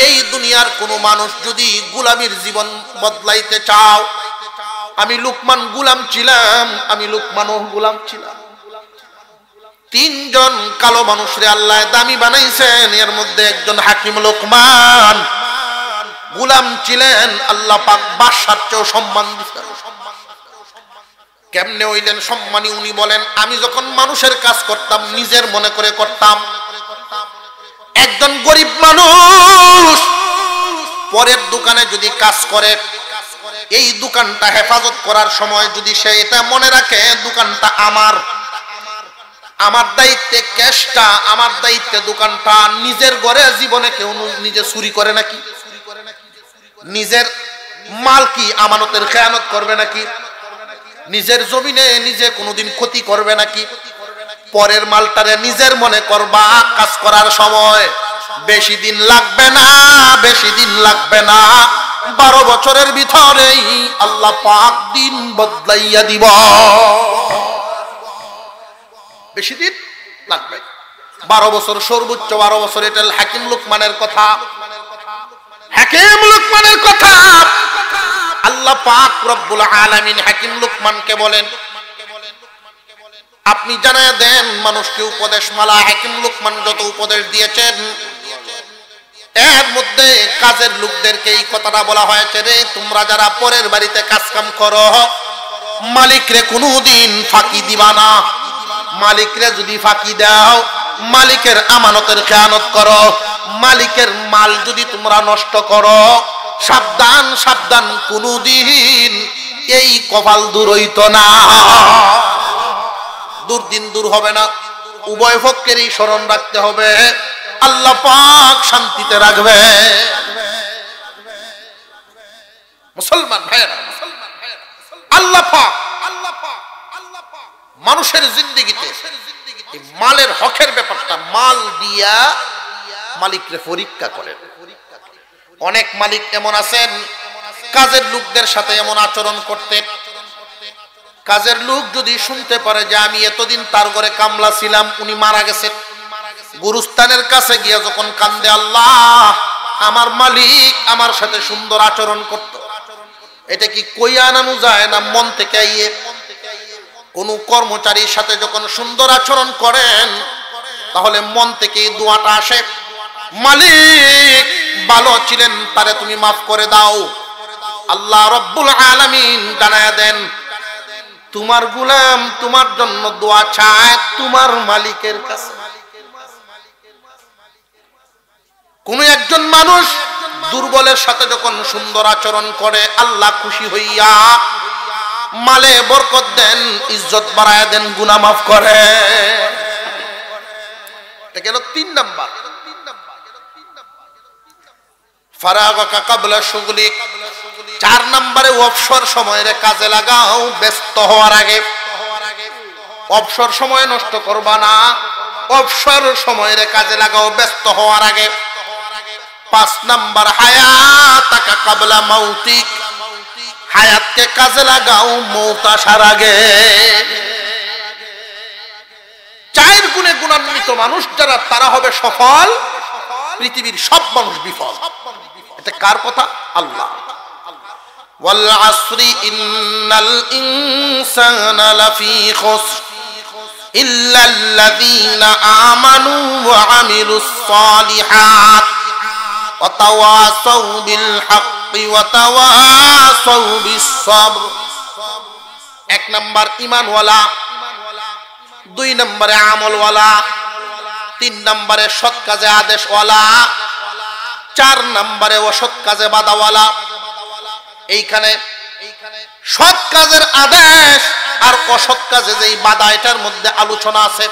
এই দুনিয়ার কোন মানুষ যদি গোলামীর জীবন বদলাইতে চাও, আমি লোকমান গোলাম ছিলাম, আমি লোকমানও গোলাম ছিলাম। 3 জন কালো মানুষরে আল্লাহ দামি বানাইছেন, এর মধ্যে একজন হাকিম লোকমান। গোলাম ছিলেন, আল্লাহ পাক বাদশার চেয়েও সম্মান দিতেন। কেমনে হইলেন সম্মানী? উনি বলেন, আমি যখন মানুষের কাজ করতাম নিজের মনে করে করতাম। একজন গরিব মানুষ পরের দোকানে যদি কাজ করে, এই দোকানটা হেফাজত করার সময় যদি সে এটা মনে রাখে দোকানটা আমার, আমার দায়িত্বে ক্যাশটা, আমার দায়িত্বে দোকানটা, নিজের ঘরে জীবনে কেউ নিজে চুরি করে নাকি? নিজের মাল কি আমানতের খেয়ানত করবে নাকি? নিজের জমিনে নিজে কোনোদিন ক্ষতি করবে নাকি? পরের মালটারে নিজের মনে করবা। কাজ করার সময় বেশি দিন লাগবে না, বেশি দিন লাগবে না, 12 বছরের ভিতরেই আল্লাহ পাক দিন বদলাইয়া দিব। বেশি দিন লাগবে, 12 বছর সর্বোচ্চ 12 বছর। এটা হাকিম লোকমানের কথা, হাকিম লোকমানের কথা। আল্লাহ পাক রব্বুল আলামিন হাকিম লোকমানকে বলেন, আপনি জানায় দেন মানুষকে উপদেশ মালা। হাকিম লোকমান যত উপদেশ দিয়েছেন, এর মধ্যে কাজের লোকদেরকে এই কথাটা বলা হয়েছে, রে তোমরা যারা পরের বাড়িতে কাজ কাম করো, মালিকরে কোনোদিন ফাঁকি দিবা না। মালিকরে যদি ফাঁকি দাও, মালিকের আমানতের খেয়ানত করো, মালিকের মাল যদি তোমরা নষ্ট করো, সাবধান সাবধান, কোনোদিন এই কপাল দূর হইতো না। দুর্দিন দূর হবে না। উভয় পক্ষেরই স্মরণ রাখতে হবে, আল্লাহ পাক শান্তিতে রাখবে। মুসলমান ভাইয়েরা, আল্লাহ পাক মানুষের জিন্দেগিতে এই মালের হকের ব্যাপারটা, মাল দিয়া মালিকরে পরীক্ষা করেন। অনেক মালিক এমন আছেন, কাজের লোকদের সাথে এমন আচরণ করতেন, কাজের লোক যদি শুনতে পারে যে আমি এতদিন তার ঘরে কামলা ছিলাম, উনি মারা গেছেন, গুরুস্থানের কাছে গিয়ে যখন কান্দে, আল্লাহ আমার মালিক আমার সাথে সুন্দর আচরণ করত, এটা কি কইয়া আনানো যায় না মন থেকে আইয়ে? কোন কর্মচারীর সাথে যখন সুন্দর আচরণ করেন তাহলে মন থেকে দোয়াটা আসে, মালিক ভালো ছিলেন, তারে তুমি মাফ করে দাও। আল্লাহ রব্বুল আলামিন জানায়া দেন, তোমার গোলাম তোমার জন্য দোয়া চায় তোমার মালিকের কাছে। কোন একজন মানুষ দুর্বলের সাথে যখন সুন্দর আচরণ করে, আল্লাহ খুশি হইয়া মালে বরকত দেন, ইজ্জত বাড়ায়া দেন, গুনাহ মাফ করে। এটা গেল 3 নাম্বার। ফারাগাকা কাবলা শুগলিক। 4 নম্বরে অবসর সময়ের কাজে লাগাও ব্যস্ত হওয়ার আগে। অবসর সময় নষ্ট করবা না, অবসর সময়ের কাজে লাগাও ব্যস্ত হওয়ার আগে। 5 নাম্বার হায়াতাকা কাবলা মাউতিক। হায়াতকে কাজে লাগাও মওত আসার আগে। 4 গুণে গুণান্বিত মানুষ যারা, তারা হবে সফল, পৃথিবীর সব মানুষ বিফল। এটা কার কথা? আল্লাহ। ওয়াল আসরি ইন্নাল ইনসানা লাফি খুসর ইল্লাল্লাযীনা আমানু ওয়া আমিলুস সালিহাত ওয়া তাওয়াসাউ বিল হাক্কি ওয়া তাওয়াসাউ বিস সবর। 1 নাম্বার ঈমানওয়ালা, 2 নম্বরে আমলওয়ালা, 3 নম্বরে সৎ কাজে আদেশওয়ালা, 4 নম্বরে অসৎ কাজে বাধাওয়ালা। এইখানে সৎ কাজের আদেশ আর অসৎ কাজে যেই বাধা, এটার মধ্যে আলোচনা আছে।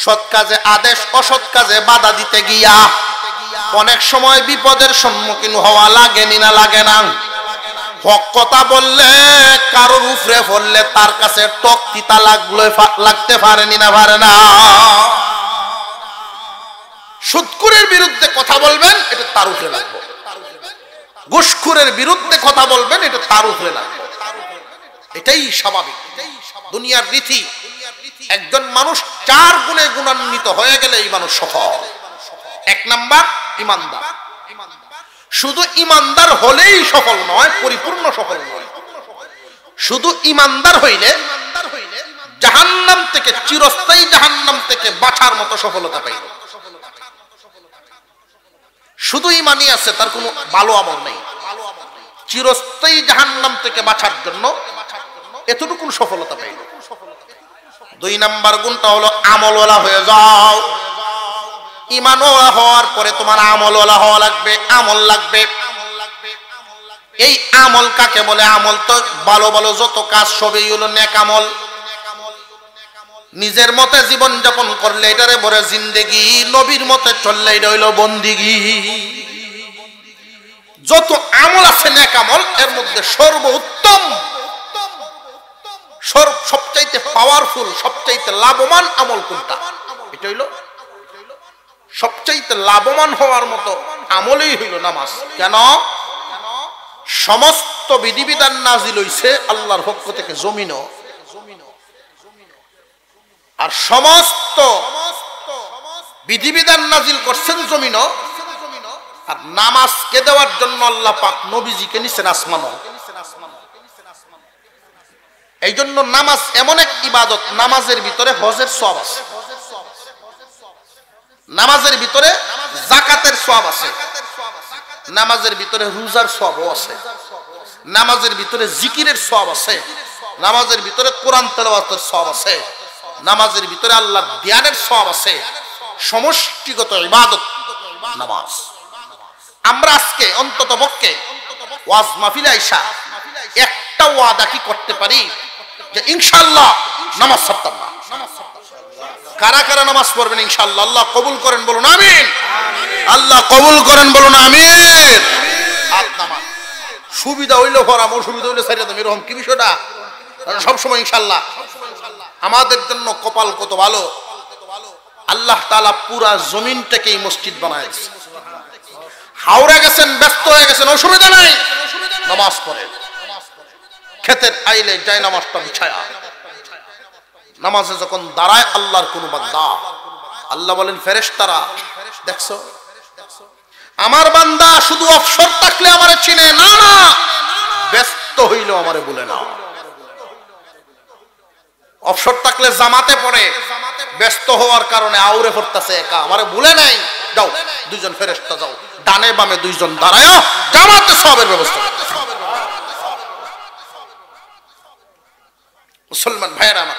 সৎ কাজে আদেশ, অসৎ কাজে বাধা দিতে গিয়া অনেক সময় বিপদের সম্মুখীন হওয়া লাগে না লাগে না? হক কথা বললে কারোর উপরে পড়লে তার কাছে টক তিতা লাগতে পারেনি না পারে না? সুদখোরের বিরুদ্ধে কথা বলবেন, এটা তার উপরে লাগবে। ঘুষখোরের বিরুদ্ধে কথা বলবেন, এটা তার উপরে লাগবে। এটাই স্বাভাবিক, দুনিয়ার রীতি। একজন মানুষ 4 গুণে গুণান্বিত হয়ে গেলে এই মানুষ সফল। 1 নাম্বার ঈমানদার। শুধু ঈমানদার হলেই সফল নয়, পরিপূর্ণ সফল নয়। শুধু ঈমানদার হইলে জাহান্নাম থেকে, চিরস্থায়ী জাহান্নাম থেকে বাঁচার মতো সফলতা পাইবে। শুধু ঈমানই আছে, তার কোনো ভালো আমল নেই, চিরস্থায়ী জাহান্নাম থেকে বাঁচার জন্য এতটুকু সফলতা পাইল। 2 নাম্বার গুণটা হলো আমলওয়ালা হয়ে যাও। ঈমানওয়ালা হওয়ার পরে তোমার আমলওয়ালা হওয়া লাগবে, আমল লাগবে। এই আমল কাকে বলে? আমল তো ভালো ভালো যত কাজ সবই হলো নেক আমল। নিজের মতে জীবন যাপন করলে এটারে বলে জিন্দেগি, নবীর মতে চললে এটা হইল বন্দিগি। যত আমল আছে নেক আমল, এর মধ্যে সর্বোত্তম, সবচাইতে পাওয়ারফুল, সবচাইতে লাভবান আমল কোনটা? এটা হইল সবচাইতে লাভবান হওয়ার মতো আমলই হইল নামাজ। কেন? সমস্ত বিধিবিধান নাজিল হইছে আল্লাহর পক্ষ থেকে জমিনও, আর সমস্ত বিধিবিধান নাজিল করছেন জমিনও। আর নামাজকে দেওয়ার জন্য আল্লাহ পাক নবীজিকে নিছেন আসমানও। এই জন্য নামাজ এমন এক ইবাদত, নামাজের ভিতরে হজের সওয়াব আছে, নামাজের ভিতরে যাকাতের সওয়াব আছে, নামাজের ভিতরে রোজার সওয়াবও আছে, নামাজের ভিতরে জিকিরের সওয়াব আছে, নামাজের ভিতরে কোরআন তেলাওয়াতের সওয়াব আছে, নামাজের ভিতরে আল্লাহর ধ্যানের সওয়াব আছে। সমষ্টিগত ইবাদত নামাজ। আমরা আজকে অন্তত পক্ষে ওয়াজ মাহফিলে আইসা একটা ওয়াদা কি করতে পারি যে ইনশাআল্লাহ নামাজ ছাড়তাম না। কারা কারা নামাজ পড়বেন ইনশাআল্লাহ? আল্লাহ কবুল করেন, বলুন আমিন। আল্লাহ কবুল করেন, বলুন আমিন। হাত নামান। সুবিধা হইলে ভরাম, অসুবিধা হইলে ছাড়িয়ে দাম, এরকম কি বিষয়টা? সবসময় ইনশাআল্লাহ। আমাদের জন্য কপাল কত ভালো, আল্লাহ তাআলা পুরা জমিনটাকেই মসজিদ বানাইছে। হাওড়া গেছেন, ব্যস্ত হয়ে গেছেন, অসুবিধা নাই, নামাজ পড়েন। খেতের আইলে যায় নামাজটা বিছায়া, নামাজে যখন দাঁড়ায় আল্লাহর কোন বান্দা আল্লাহ বলেন ফেরেশতারা দেখছো আমার বান্দা শুধু অবসর থাকলে আমারে চিনে না, না ব্যস্ত হইল আমারে বলে না। অবসর থাকলে জামাতে পড়ে, ব্যস্ত হওয়ার কারণে আউরে পড়তেছে একা, আমারে ভুলে নাই। যাও দুইজন ফেরেশতা যাও, ডানে বামে দুইজন দাঁড়ায় জামাতে সবের ব্যবস্থা। মুসলমান ভাইয়েরা আমার,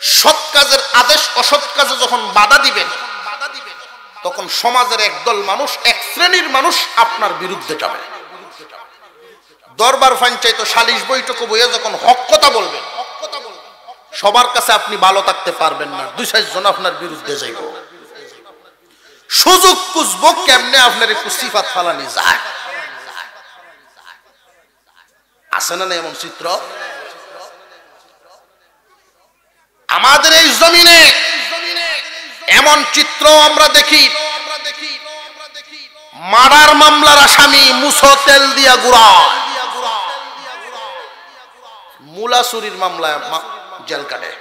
সৎ কাজের আদেশ অসৎ কাজে যখন বাধা দিবেন, তখন সমাজের একদল মানুষ, এক শ্রেণীর মানুষ আপনার বিরুদ্ধে যাবে। দরবার পঞ্চায়েত সালিশ বৈঠকে বইয়ে যখন হক কথা বলবেন, সবার কাছে আপনি ভালো থাকতে পারবেন না, দুই চারজন আপনার বিরুদ্ধে যাইব। সুযোগ খুঁজবো কেমনে আপনার একটু সিফাত ফালানি যায়। আছে না এমন চিত্র? আমাদের এই জমিনে এমন চিত্র আমরা দেখি, মার্ডার মামলার আসামি মুছো তেল দিয়া গুড়া, মুলা চুরির মামলায় জেল কাটে,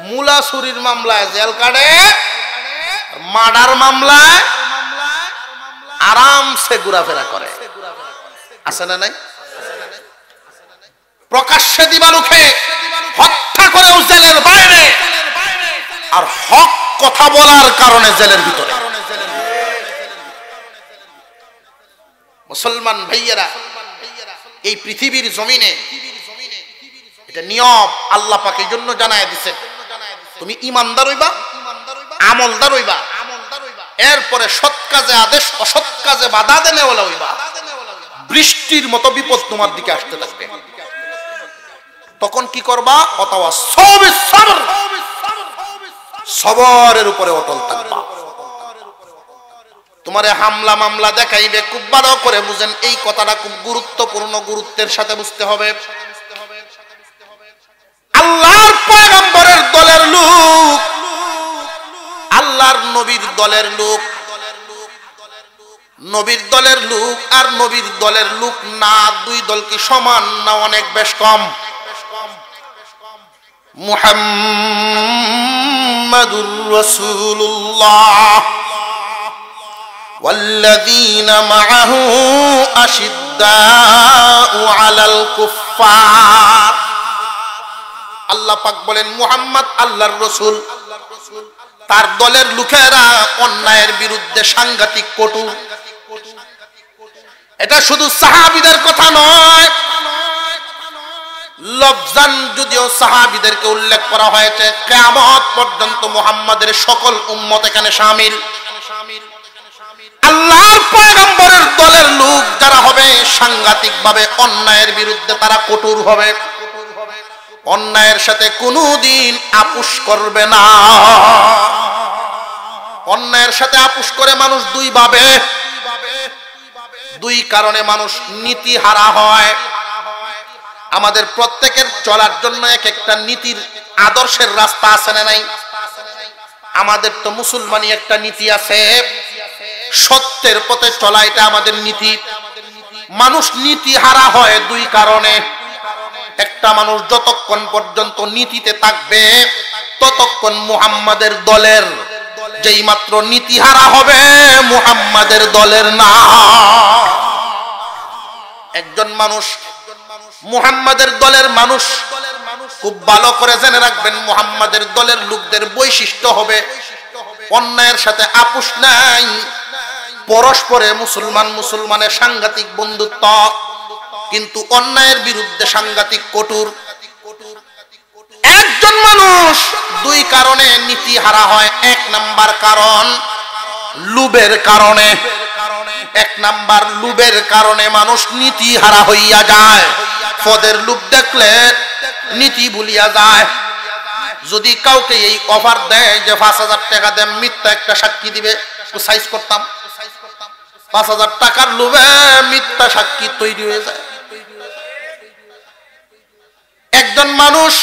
মুলা চুরির মামলায় জেল কাটে, মার্ডার মামলায় আরামসে ঘোরাফেরা করে। আছে না নাই? প্রকাশ্যে দিবালুখে হত্যা করেও জেলের বাইরে, আর হক কথা বলার কারণে জেলের ভিতরে। মুসলমান ভাইয়েরা, এই পৃথিবীর জমিনে এটা নিয়ম আল্লাহ পাক এই জন্য জানায় দিয়েছেন, তুমি ইমানদার হইবা, আমলদার হইবা, এরপরে সৎ কাজে আদেশ অসৎ কাজে বাধা দেনে ওলা হইবা, বৃষ্টির মতো বিপদ তোমার দিকে আসতে থাকবে। তখন কি করবা? অথবা সবরের উপরে অটল থাকবা। তোমারে হামলা মামলা দেখাইবে, খুব ভালো করে বুঝেন এই কথাটা, খুব গুরুত্বপূর্ণ, গুরুত্বের সাথে বুঝতে হবে। আল্লাহর পয়গম্বরের দলের লোক, আল্লাহর নবীর দলের লোক, নবীর দলের লোক আর নবীর দলের লোক না, দুই দল কি সমান না অনেক বেশ কম? মুহাম্মাদুর রাসূলুল্লাহ ওয়াল্লাযীনা মাআহু আশিদ্দাউ আলাল কুফফার। আল্লাহ পাক বলেন মুহাম্মদ আল্লাহর রাসূল, তার দলের লোকেরা অন্যায়ের বিরুদ্ধে সাংঘাতিক কটু। এটা শুধু সাহাবীদের কথা নয়, লফজান যদিও সাহাবীদেরকে উল্লেখ করা হয়েছে, কিয়ামত পর্যন্ত মুহাম্মাদের সকল উম্মত এখানে শামিল। আল্লাহর পয়গম্বরের দলের লোক যারা হবে সাংঘাতিকভাবে অন্যায়ের বিরুদ্ধে তারা কঠোর হবে, অন্যায়ের সাথে কোনোদিন আপোষ করবে না। অন্যায়ের সাথে আপোষ করে মানুষ দুই ভাবে, দুই কারণে মানুষ নীতি হারা হয়। আমাদের প্রত্যেকের চলার জন্য এক একটা নীতির আদর্শের রাস্তা আছে না নাই? আমাদের তো মুসলমানি একটা নীতি আছে, সত্যের পথে চলা, এটা আমাদের নীতি। মানুষ নীতি হারা হয় দুই কারণে। একটা মানুষ যতক্ষণ পর্যন্ত নীতিতে থাকবে ততক্ষণ মুহাম্মাদের দলের, যেই মাত্র নীতি হারা হবে মুহাম্মাদের দলের না। একজন মানুষ মুহাম্মাদের দলের মানুষ, খুব ভালো করে জেনে রাখবেন, মুহাম্মাদের দলের লোকদের বৈশিষ্ট্য হবে অন্যায়ের সাথে আপোষ নাই, পরস্পরে মুসলমান মুসলমানের সাংঘাতিক বন্ধুত্ব, কিন্তু অন্যায়ের বিরুদ্ধে সাংঘাতিক কঠোর। একজন মানুষ দুই কারণে নীতি হারা হয়। এক নাম্বার কারণ লোভের কারণে, এক নাম্বার লোভের কারণে মানুষ নীতি হারা হইয়া যায়। পদের লোভ দেখলে নীতি ভুলিয়া যায়। যদি কাউকে এই অফার দেয় যে ৫,০০০ টাকা দেন, মিথ্যা একটা সাক্ষী দিবে, তো সাইজ করতাম, ৫,০০০ টাকার লোভে মিথ্যা সাক্ষী তৈরি হয়ে যায়। একজন মানুষ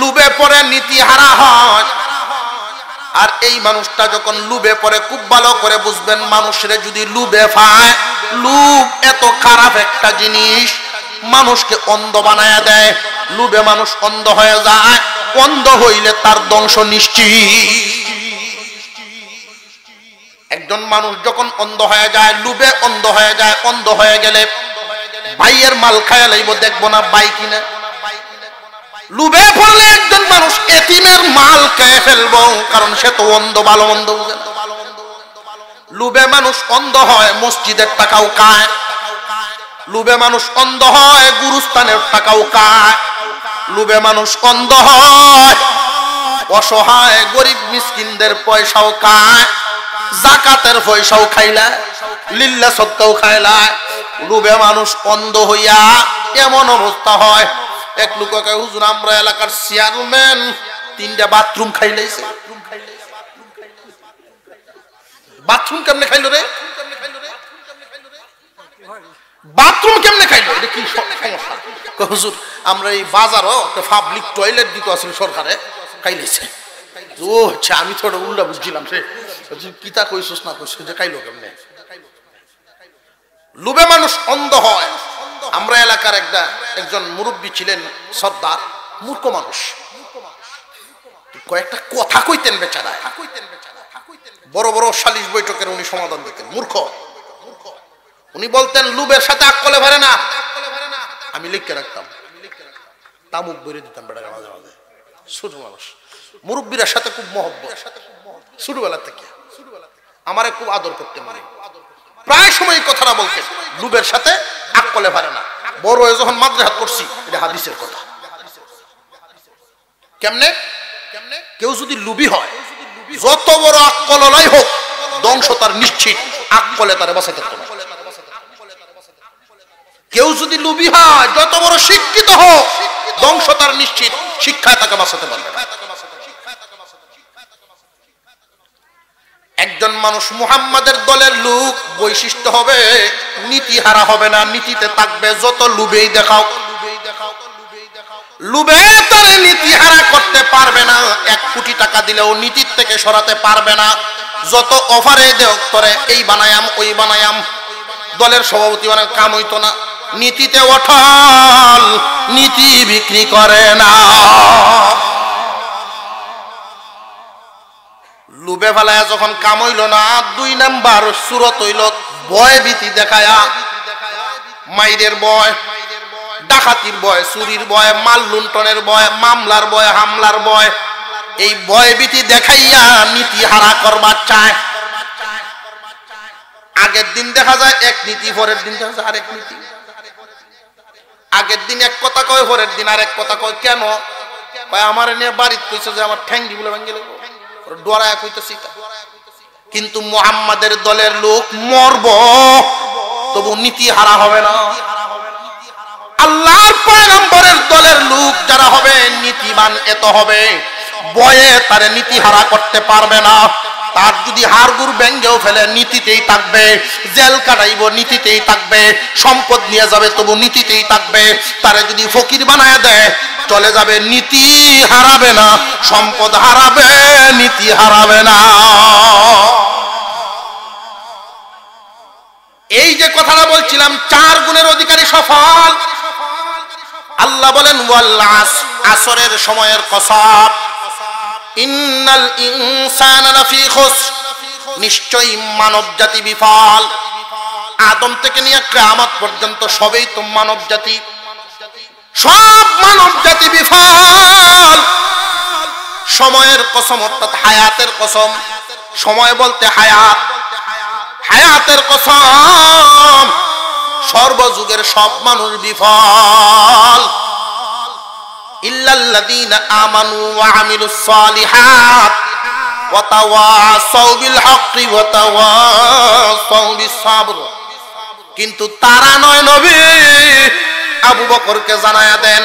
লোভে পড়ে নীতি হারা হয়, আর এই মানুষটা যখন লোভে পড়ে, খুব ভালো করে বুঝবেন, মানুষের যদি লোভে পায়, লোভ এত খারাপ একটা জিনিস, মানুষকে অন্ধ বানায়া দেয়। লোভে মানুষ অন্ধ হয়ে যায়। অন্ধ হইলে তার ধ্বংস নিশ্চিত। একজন মানুষ যখন অন্ধ হয়ে যায়, লোভে অন্ধ হয়ে যায়, অন্ধ হয়ে গেলে ভাইয়ের মাল খায়া লাইব, দেখবো না ভাই কিনা। লোভে পড়লে একজন মানুষ এতিমের মাল খেয়ে ফেলবো, কারণ সে তো অন্ধ, ভালো মন্দ বুঝে। লোভে মানুষ অন্ধ হয়, মসজিদের টাকাও খায়। লোভে মানুষ অন্ধ হয়, গুরুস্থানের টাকাও খায়। লোভে মানুষ অন্ধ হয়, অসহায় গরিব মিসকিনদের পয়সাও খায়, জাকাতের পয়সাও খাইলা, লিল্লা সত্তাও খাইলা। লোভে মানুষ অন্ধ হইয়া এমন অবস্থা হয়, এক লোককে হুজুর আমরা এলাকার চেয়ারম্যান 3টা বাথরুম খাইলাইছে। বাথরুম কেমনে খাইলো রে? বাথরুম কেমনে খাইলো? এটা কি সমস্যা? হুজুর আমরা এই বাজারও পাবলিক টয়লেট দিতে আসলে সরকারে খাইলাইছে। ও আচ্ছা, আমি থোড়া উল্টা বুঝছিলাম। সে কিতা কইছস না কইছস, যে খাইলো কেমনে? লোভে মানুষ অন্ধ হয়। আমরা এলাকার একজন মুরব্বী ছিলেন, সর্দার, মূর্খ মানুষ, কয়েকটা কথা কইতেন বেচারা, বড় বড় সালিশ বৈঠকের উনি সমাধান দিতেন। মূর্খ উনি বলতেন লোভের সাথে আকলে ভরে না। আমি লিখে রাখতাম, তামুক বেরিয়ে দিতাম বেড়া মাঝে মাঝে। ছোট মানুষ, মুরব্বীর সাথে খুব মহব্বত, ছোটবেলা থেকে আমারে খুব আদর করতেন। প্রায় সময় কথাটা বলতেন, লোভের সাথে আকলে ভরে না। বড় হয়ে যখন মাদ্রাসা করছি, এটা হাদিসের কথা। কেমনে? কেউ যদি লোভী হয়, যত বড় আকললাই হোক, ধ্বংস তার নিশ্চিত। আকলে তারে বাঁচাইতে পারবে না। কেউ যদি লোভী হয়, যত বড় শিক্ষিত হোক, ধ্বংস তার নিশ্চিত। শিক্ষায় তাকে বাঁচাতে পারবে না। একজন মানুষ মুহাম্মাদের দলের লোক বৈশিষ্ট্য হবে নীতিহারা হবে না, নীতিতে থাকবে। যত লোভেই দেখাও, লোভে তারে নীতিহারা করতে পারবে না। 1 কোটি টাকা দিলেও নীতির থেকে সরাতে পারবে না। যত অফারে দেও তোরে এই বানায়াম ওই বানায়াম, দলের সভাপতি মানে কাম হইতো না। নীতিতে অটল, নীতি বিক্রি করে না। লোভে ফেলায় যখন কাম হইল না, 2 নাম্বার সুরত হইল ভয় ভীতি দেখায়া। মাইরের ভয়, ডাকাতির ভয়, চুরির ভয়, মাল লুণ্ঠনের ভয়, মামলার ভয়, হামলার ভয়। এই ভয় ভীতি দেখাইয়া নীতি হারা করবার চায়। আগের দিন দেখা যায় এক নীতি, পরের দিন দেখা যায় আরেক নীতি। আগের দিন এক কথা কয়, পরের দিন আরেক কথা কয়। কেন কয়? আমার নিয়ে বাড়িতে কইছে যে আমার ঠ্যাঙ্গি বলে ভাঙ্গি লাগবে, ডরায় কইতেছি। কিন্তু মুহাম্মাদের দলের লোক মরব, তবু নীতি হারা হবে না। আল্লাহর পয়গম্বরের দলের লোক যারা হবে, নীতিবান এত হবে, ভয়ে তারে নীতি হারা করতে পারবে না। তার যদি হাড়গুড় ব্যাঙ্গেও ফেলে, নীতিতেই থাকবে। জেল কাটাইব, নীতিতেই থাকবে। সম্পদ নিয়ে যাবে, তবু নীতিতেই থাকবে। তারে যদি ফকির বানায় দেয়, চলে যাবে, নীতি হারাবে না। সম্পদ হারাবে, নীতি হারাবে না। এই যে কথাটা বলছিলাম, 4 গুণের অধিকারী সফল। আল্লাহ বলেন আসরের সময়ের কসম, ইন্নাল ইনসানা লাফি খুসর, নিশ্চয়ই মানব জাতি বিফল। আদম থেকে নিয়ে কিয়ামত পর্যন্ত সবই তো মানব জাতি, সব মানব জাতি বিফল। সময়ের কসম অর্থাৎ হায়াতের কসম। সময় বলতে হায়াত, হায়াতের কসম, সর্বযুগের সব মানুষ বিফল। ইল্লাল্লাযীনা আমানু ওয়া আমিলুস সালিহাত ওয়া তাওয়াসাউ বিল হাক্কি ওয়া তাওয়াসাউ বিস সাবর। কিন্তু তারা নয়। নবী আবু বকরকে জানায়া দেন,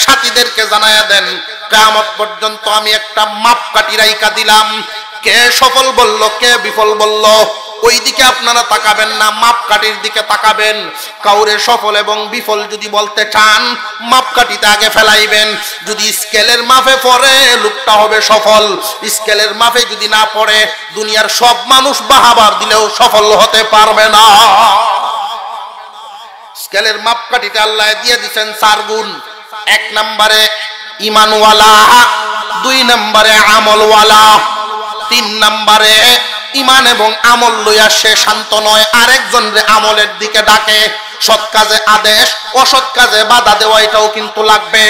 সাথীদেরকে জানায়া দেন, কিয়ামত পর্যন্ত আমি একটা মাপকাঠি রাইখা দিলাম। কে সফল বলল, কে বিফল বলল, ওই দিকে আপনারা তাকাবেন না, মাপকাঠির দিকে তাকাবেন। কাউরে সফল এবং বিফল যদি বলতে চান, মাপকাঠিতে আগে ফেলাইবেন। যদি স্কেলের মাপে পড়ে, লোকটা হবে সফল। স্কেলের মাপে যদি না পড়ে, দুনিয়ার সব মানুষ বাহাবার দিলেও সফল হতে পারবে না। স্কেলের মাপকাঠিতে আল্লাহ দিয়ে দিচ্ছেন 4 গুণ। 1 নম্বরে ইমানওয়ালা, দুই নম্বরে আমলওয়ালা, তিন নম্বরে ইমান এবং আমল লইয়া সে শান্ত নয়, আরেকজনের আমলের দিকে ডাকে। সৎ কাজে আদেশ, অসৎ কাজে বাধা দেওয়া, এটাও কিন্তু লাগবে।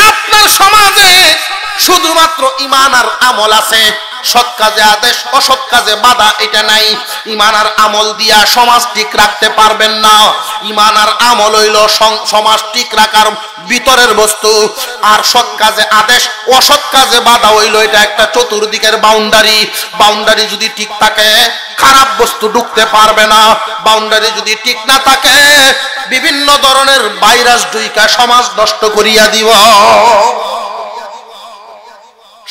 আপনার সমাজে শুধুমাত্র ইমান আর আমল আছে, সৎ কাজে আদেশ, অসৎ কাজে বাধা এটা নাই। ইমান আর আমল দিয়া সমাজ ঠিক রাখতে পারবেন না। ইমান আর আমল হইল সমাজ ঠিক রাখার ভিতরের বস্তু, আর সৎ কাজে আদেশ, অসৎ কাজে বাধা হইল এটা একটা চতুর্দিকের বাউন্ডারি। বাউন্ডারি যদি ঠিক থাকে খারাপ বস্তু ঢুকতে পারবে না। বাউন্ডারি যদি ঠিক না থাকে বিভিন্ন ধরনের ভাইরাস ঢুইকা সমাজ নষ্ট করিয়া দিব।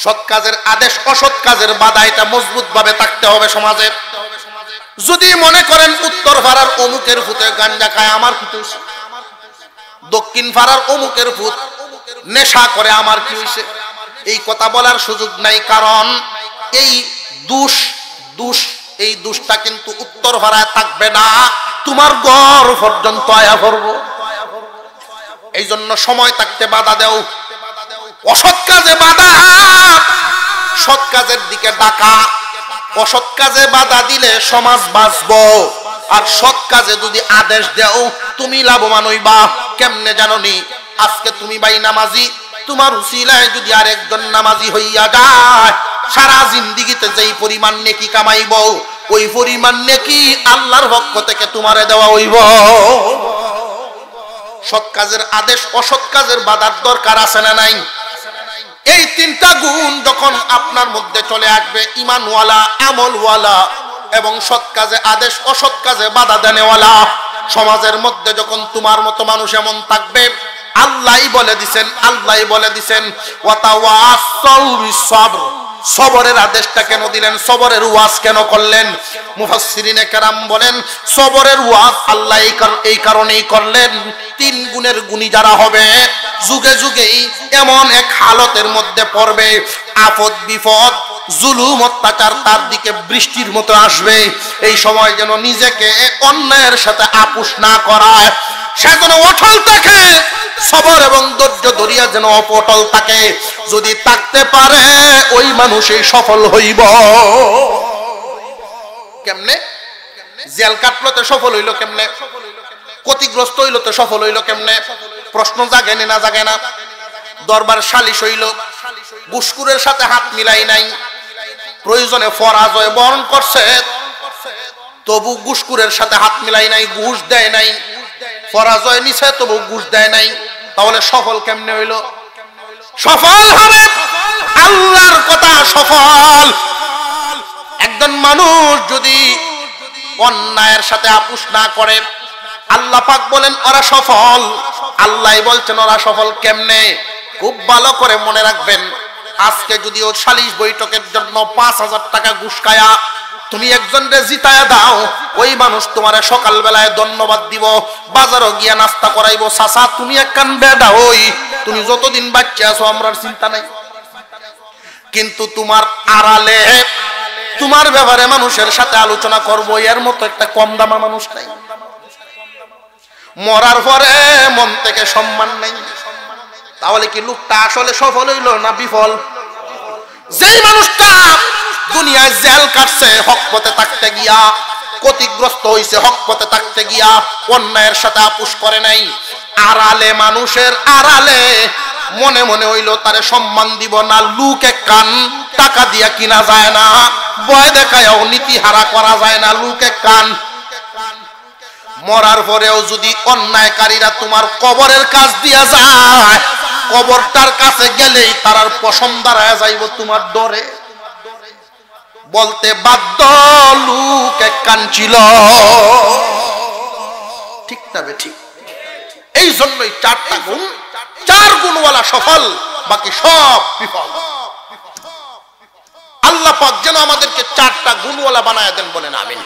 সৎ কাজের আদেশ, অসৎ কাজের বাধা এটা মজবুত ভাবে থাকতে হবে সমাজে। যদি মনে করেন উত্তর পাড়ার অমুকের ভূতে গাঞ্জা খায়, আমার কি হইছে? দক্ষিণ পাড়ার অমুকের ভূত নেশা করে, আমার কি হইছে? এই কথা বলার সুযোগ নাই, কারণ এই এই দোষটা কিন্তু উত্তর পাড়ায় থাকবে না, তোমার ঘর পর্যন্ত আয়া পড়ব। এই জন্য সময় থাকতে বাধা দেও। অসৎ কাজে বাধা, সৎ কাজের দিকে ডাকা। অসৎ কাজে বাধা দিলে সমাজ বাঁচবো, আর সৎ কাজে যদি আদেশ দেও তুমি লাভবান হইবা। কেমনে জানোনি? আজকে তুমি ভাই নামাজি, তোমার উসিলায় যদি আরেকজন নামাজি হইয়া যায়, সারা জিন্দেগিতে যেই পরিমাণ নেকি কামাইব, ওই পরিমাণ নেকি আল্লাহর পক্ষ থেকে তোমারে দেওয়া হইব। সৎ কাজের আদেশ, অসৎ কাজের বাধার দরকার আছে না নাই? এই তিনটা গুণ যখন আপনার মধ্যে চলে আসবে, ইমানওয়ালা, আমলওয়ালা এবং সৎ কাজে আদেশ, অসৎ কাজে বাধা দেনেওয়ালা, সমাজের মধ্যে যখন তোমার মতো মানুষ এমন থাকবে, আল্লাহই বলে দিছেন ওয়াতাওয়াসাউ বিসসবর। সবরের আদেশটা কেন দিলেন? সবরের ওয়াজ কেন করলেন? মুফাসসিরিনে কেরাম বলেন সবরের ওয়াজ আল্লাহ এই কারণেই করলেন, তিন গুণের গুণী যারা হবে যুগে যুগেই এমন এক হালতের মধ্যে পড়বে, আপদ বিপদ, জুলুম, অত্যাচার তার দিকে বৃষ্টির মতো আসবে। এই সময় যেন নিজেকে অন্যায়ের সাথে আপোষ না করায়, সে যেন অটল থাকে, সবর এবং ধৈর্য ধরিয়া যেন অপটল থাকে। যদি থাকতে পারে ওই মানুষই সফল হইব। কেমনে? জেল কাটলো তো সফল হইল কেমনে? ক্ষতিগ্রস্ত হইল তো সফল হইল কেমনে? প্রশ্ন জাগে না জাগে না? দরবার সালিশ হইল, ঘুষখোরের সাথে হাত মিলাই নাই, প্রয়োজনে পরাজয় বরণ করছে, তবু ঘুষখোরের সাথে হাত মিলাই নাই, ঘুষ দেয় নাই, পরাজয় নিছে তবু ঘুষ দেয় নাই, তাহলে সফল কেমনে হইল? সফল হবে আল্লাহর কথা সফল। একজন মানুষ যদি অন্যায়ের সাথে আপোষ না করে, আল্লাহ পাক বলেন ওরা সফল। আল্লাহ বলছেন ওরা সফল কেমনে? খুব ভালো করে মনে রাখবেন, আজকে যদি ও সালিশ বৈঠকের জন্য ৫,০০০ টাকা ঘুষ খায়া তুমি একজনকে জিতায়া দাও, ওই মানুষ তোমারে সকাল বেলায় ধন্যবাদ দিব, বাজারও গিয়া নাস্তা করাইবো, চাচা তুমি একখান বেডা হই, তুমি যতদিন বাচ্চা আছো আমরার চিন্তা নাই। কিন্তু তোমার আড়ালে তোমার ব্যাপারে মানুষের সাথে আলোচনা করবো, এর মতো একটা কম দামা মানুষ নাই। মরার পরে মন থেকে সম্মান নেই। তাহলে কি লোকটা আসলে সফল হইল না বিফল? যেই মানুষটা দুনিয়ায় জেল কাটছে হক পথে থাকতে গিয়া, ক্ষতিগ্রস্ত হইছে হক পথে থাকতে গিয়া, অন্যায়ের সাথে আপোষ করে নাই, আড়ালে মানুষের আড়ালে মনে মনে হইল তারে সম্মান দিব না, লুকে কান টাকা দিয়া কিনা যায় না, ভয় দেখায়ও নীতি হারা করা যায় না, লুকে কান। মরার পরেও যদি অন্যায়কারীরা তোমার কবরের কাজ দিয়া যায়, কবরটার কাছে গেলেই তারার পশম দাঁড়ায় যাইব তোমার ডরে। বলতে বাধ্য লুকে কান ছিল। ঠিক না বে ঠিক? এই জন্যই চারটা গুণ, চার গুণওয়ালা সফল, বাকি সব বিফল। আল্লাহ পাক যেন আমাদেরকে চারটা গুণওয়ালা বানায় দেন, বলেন আমিন।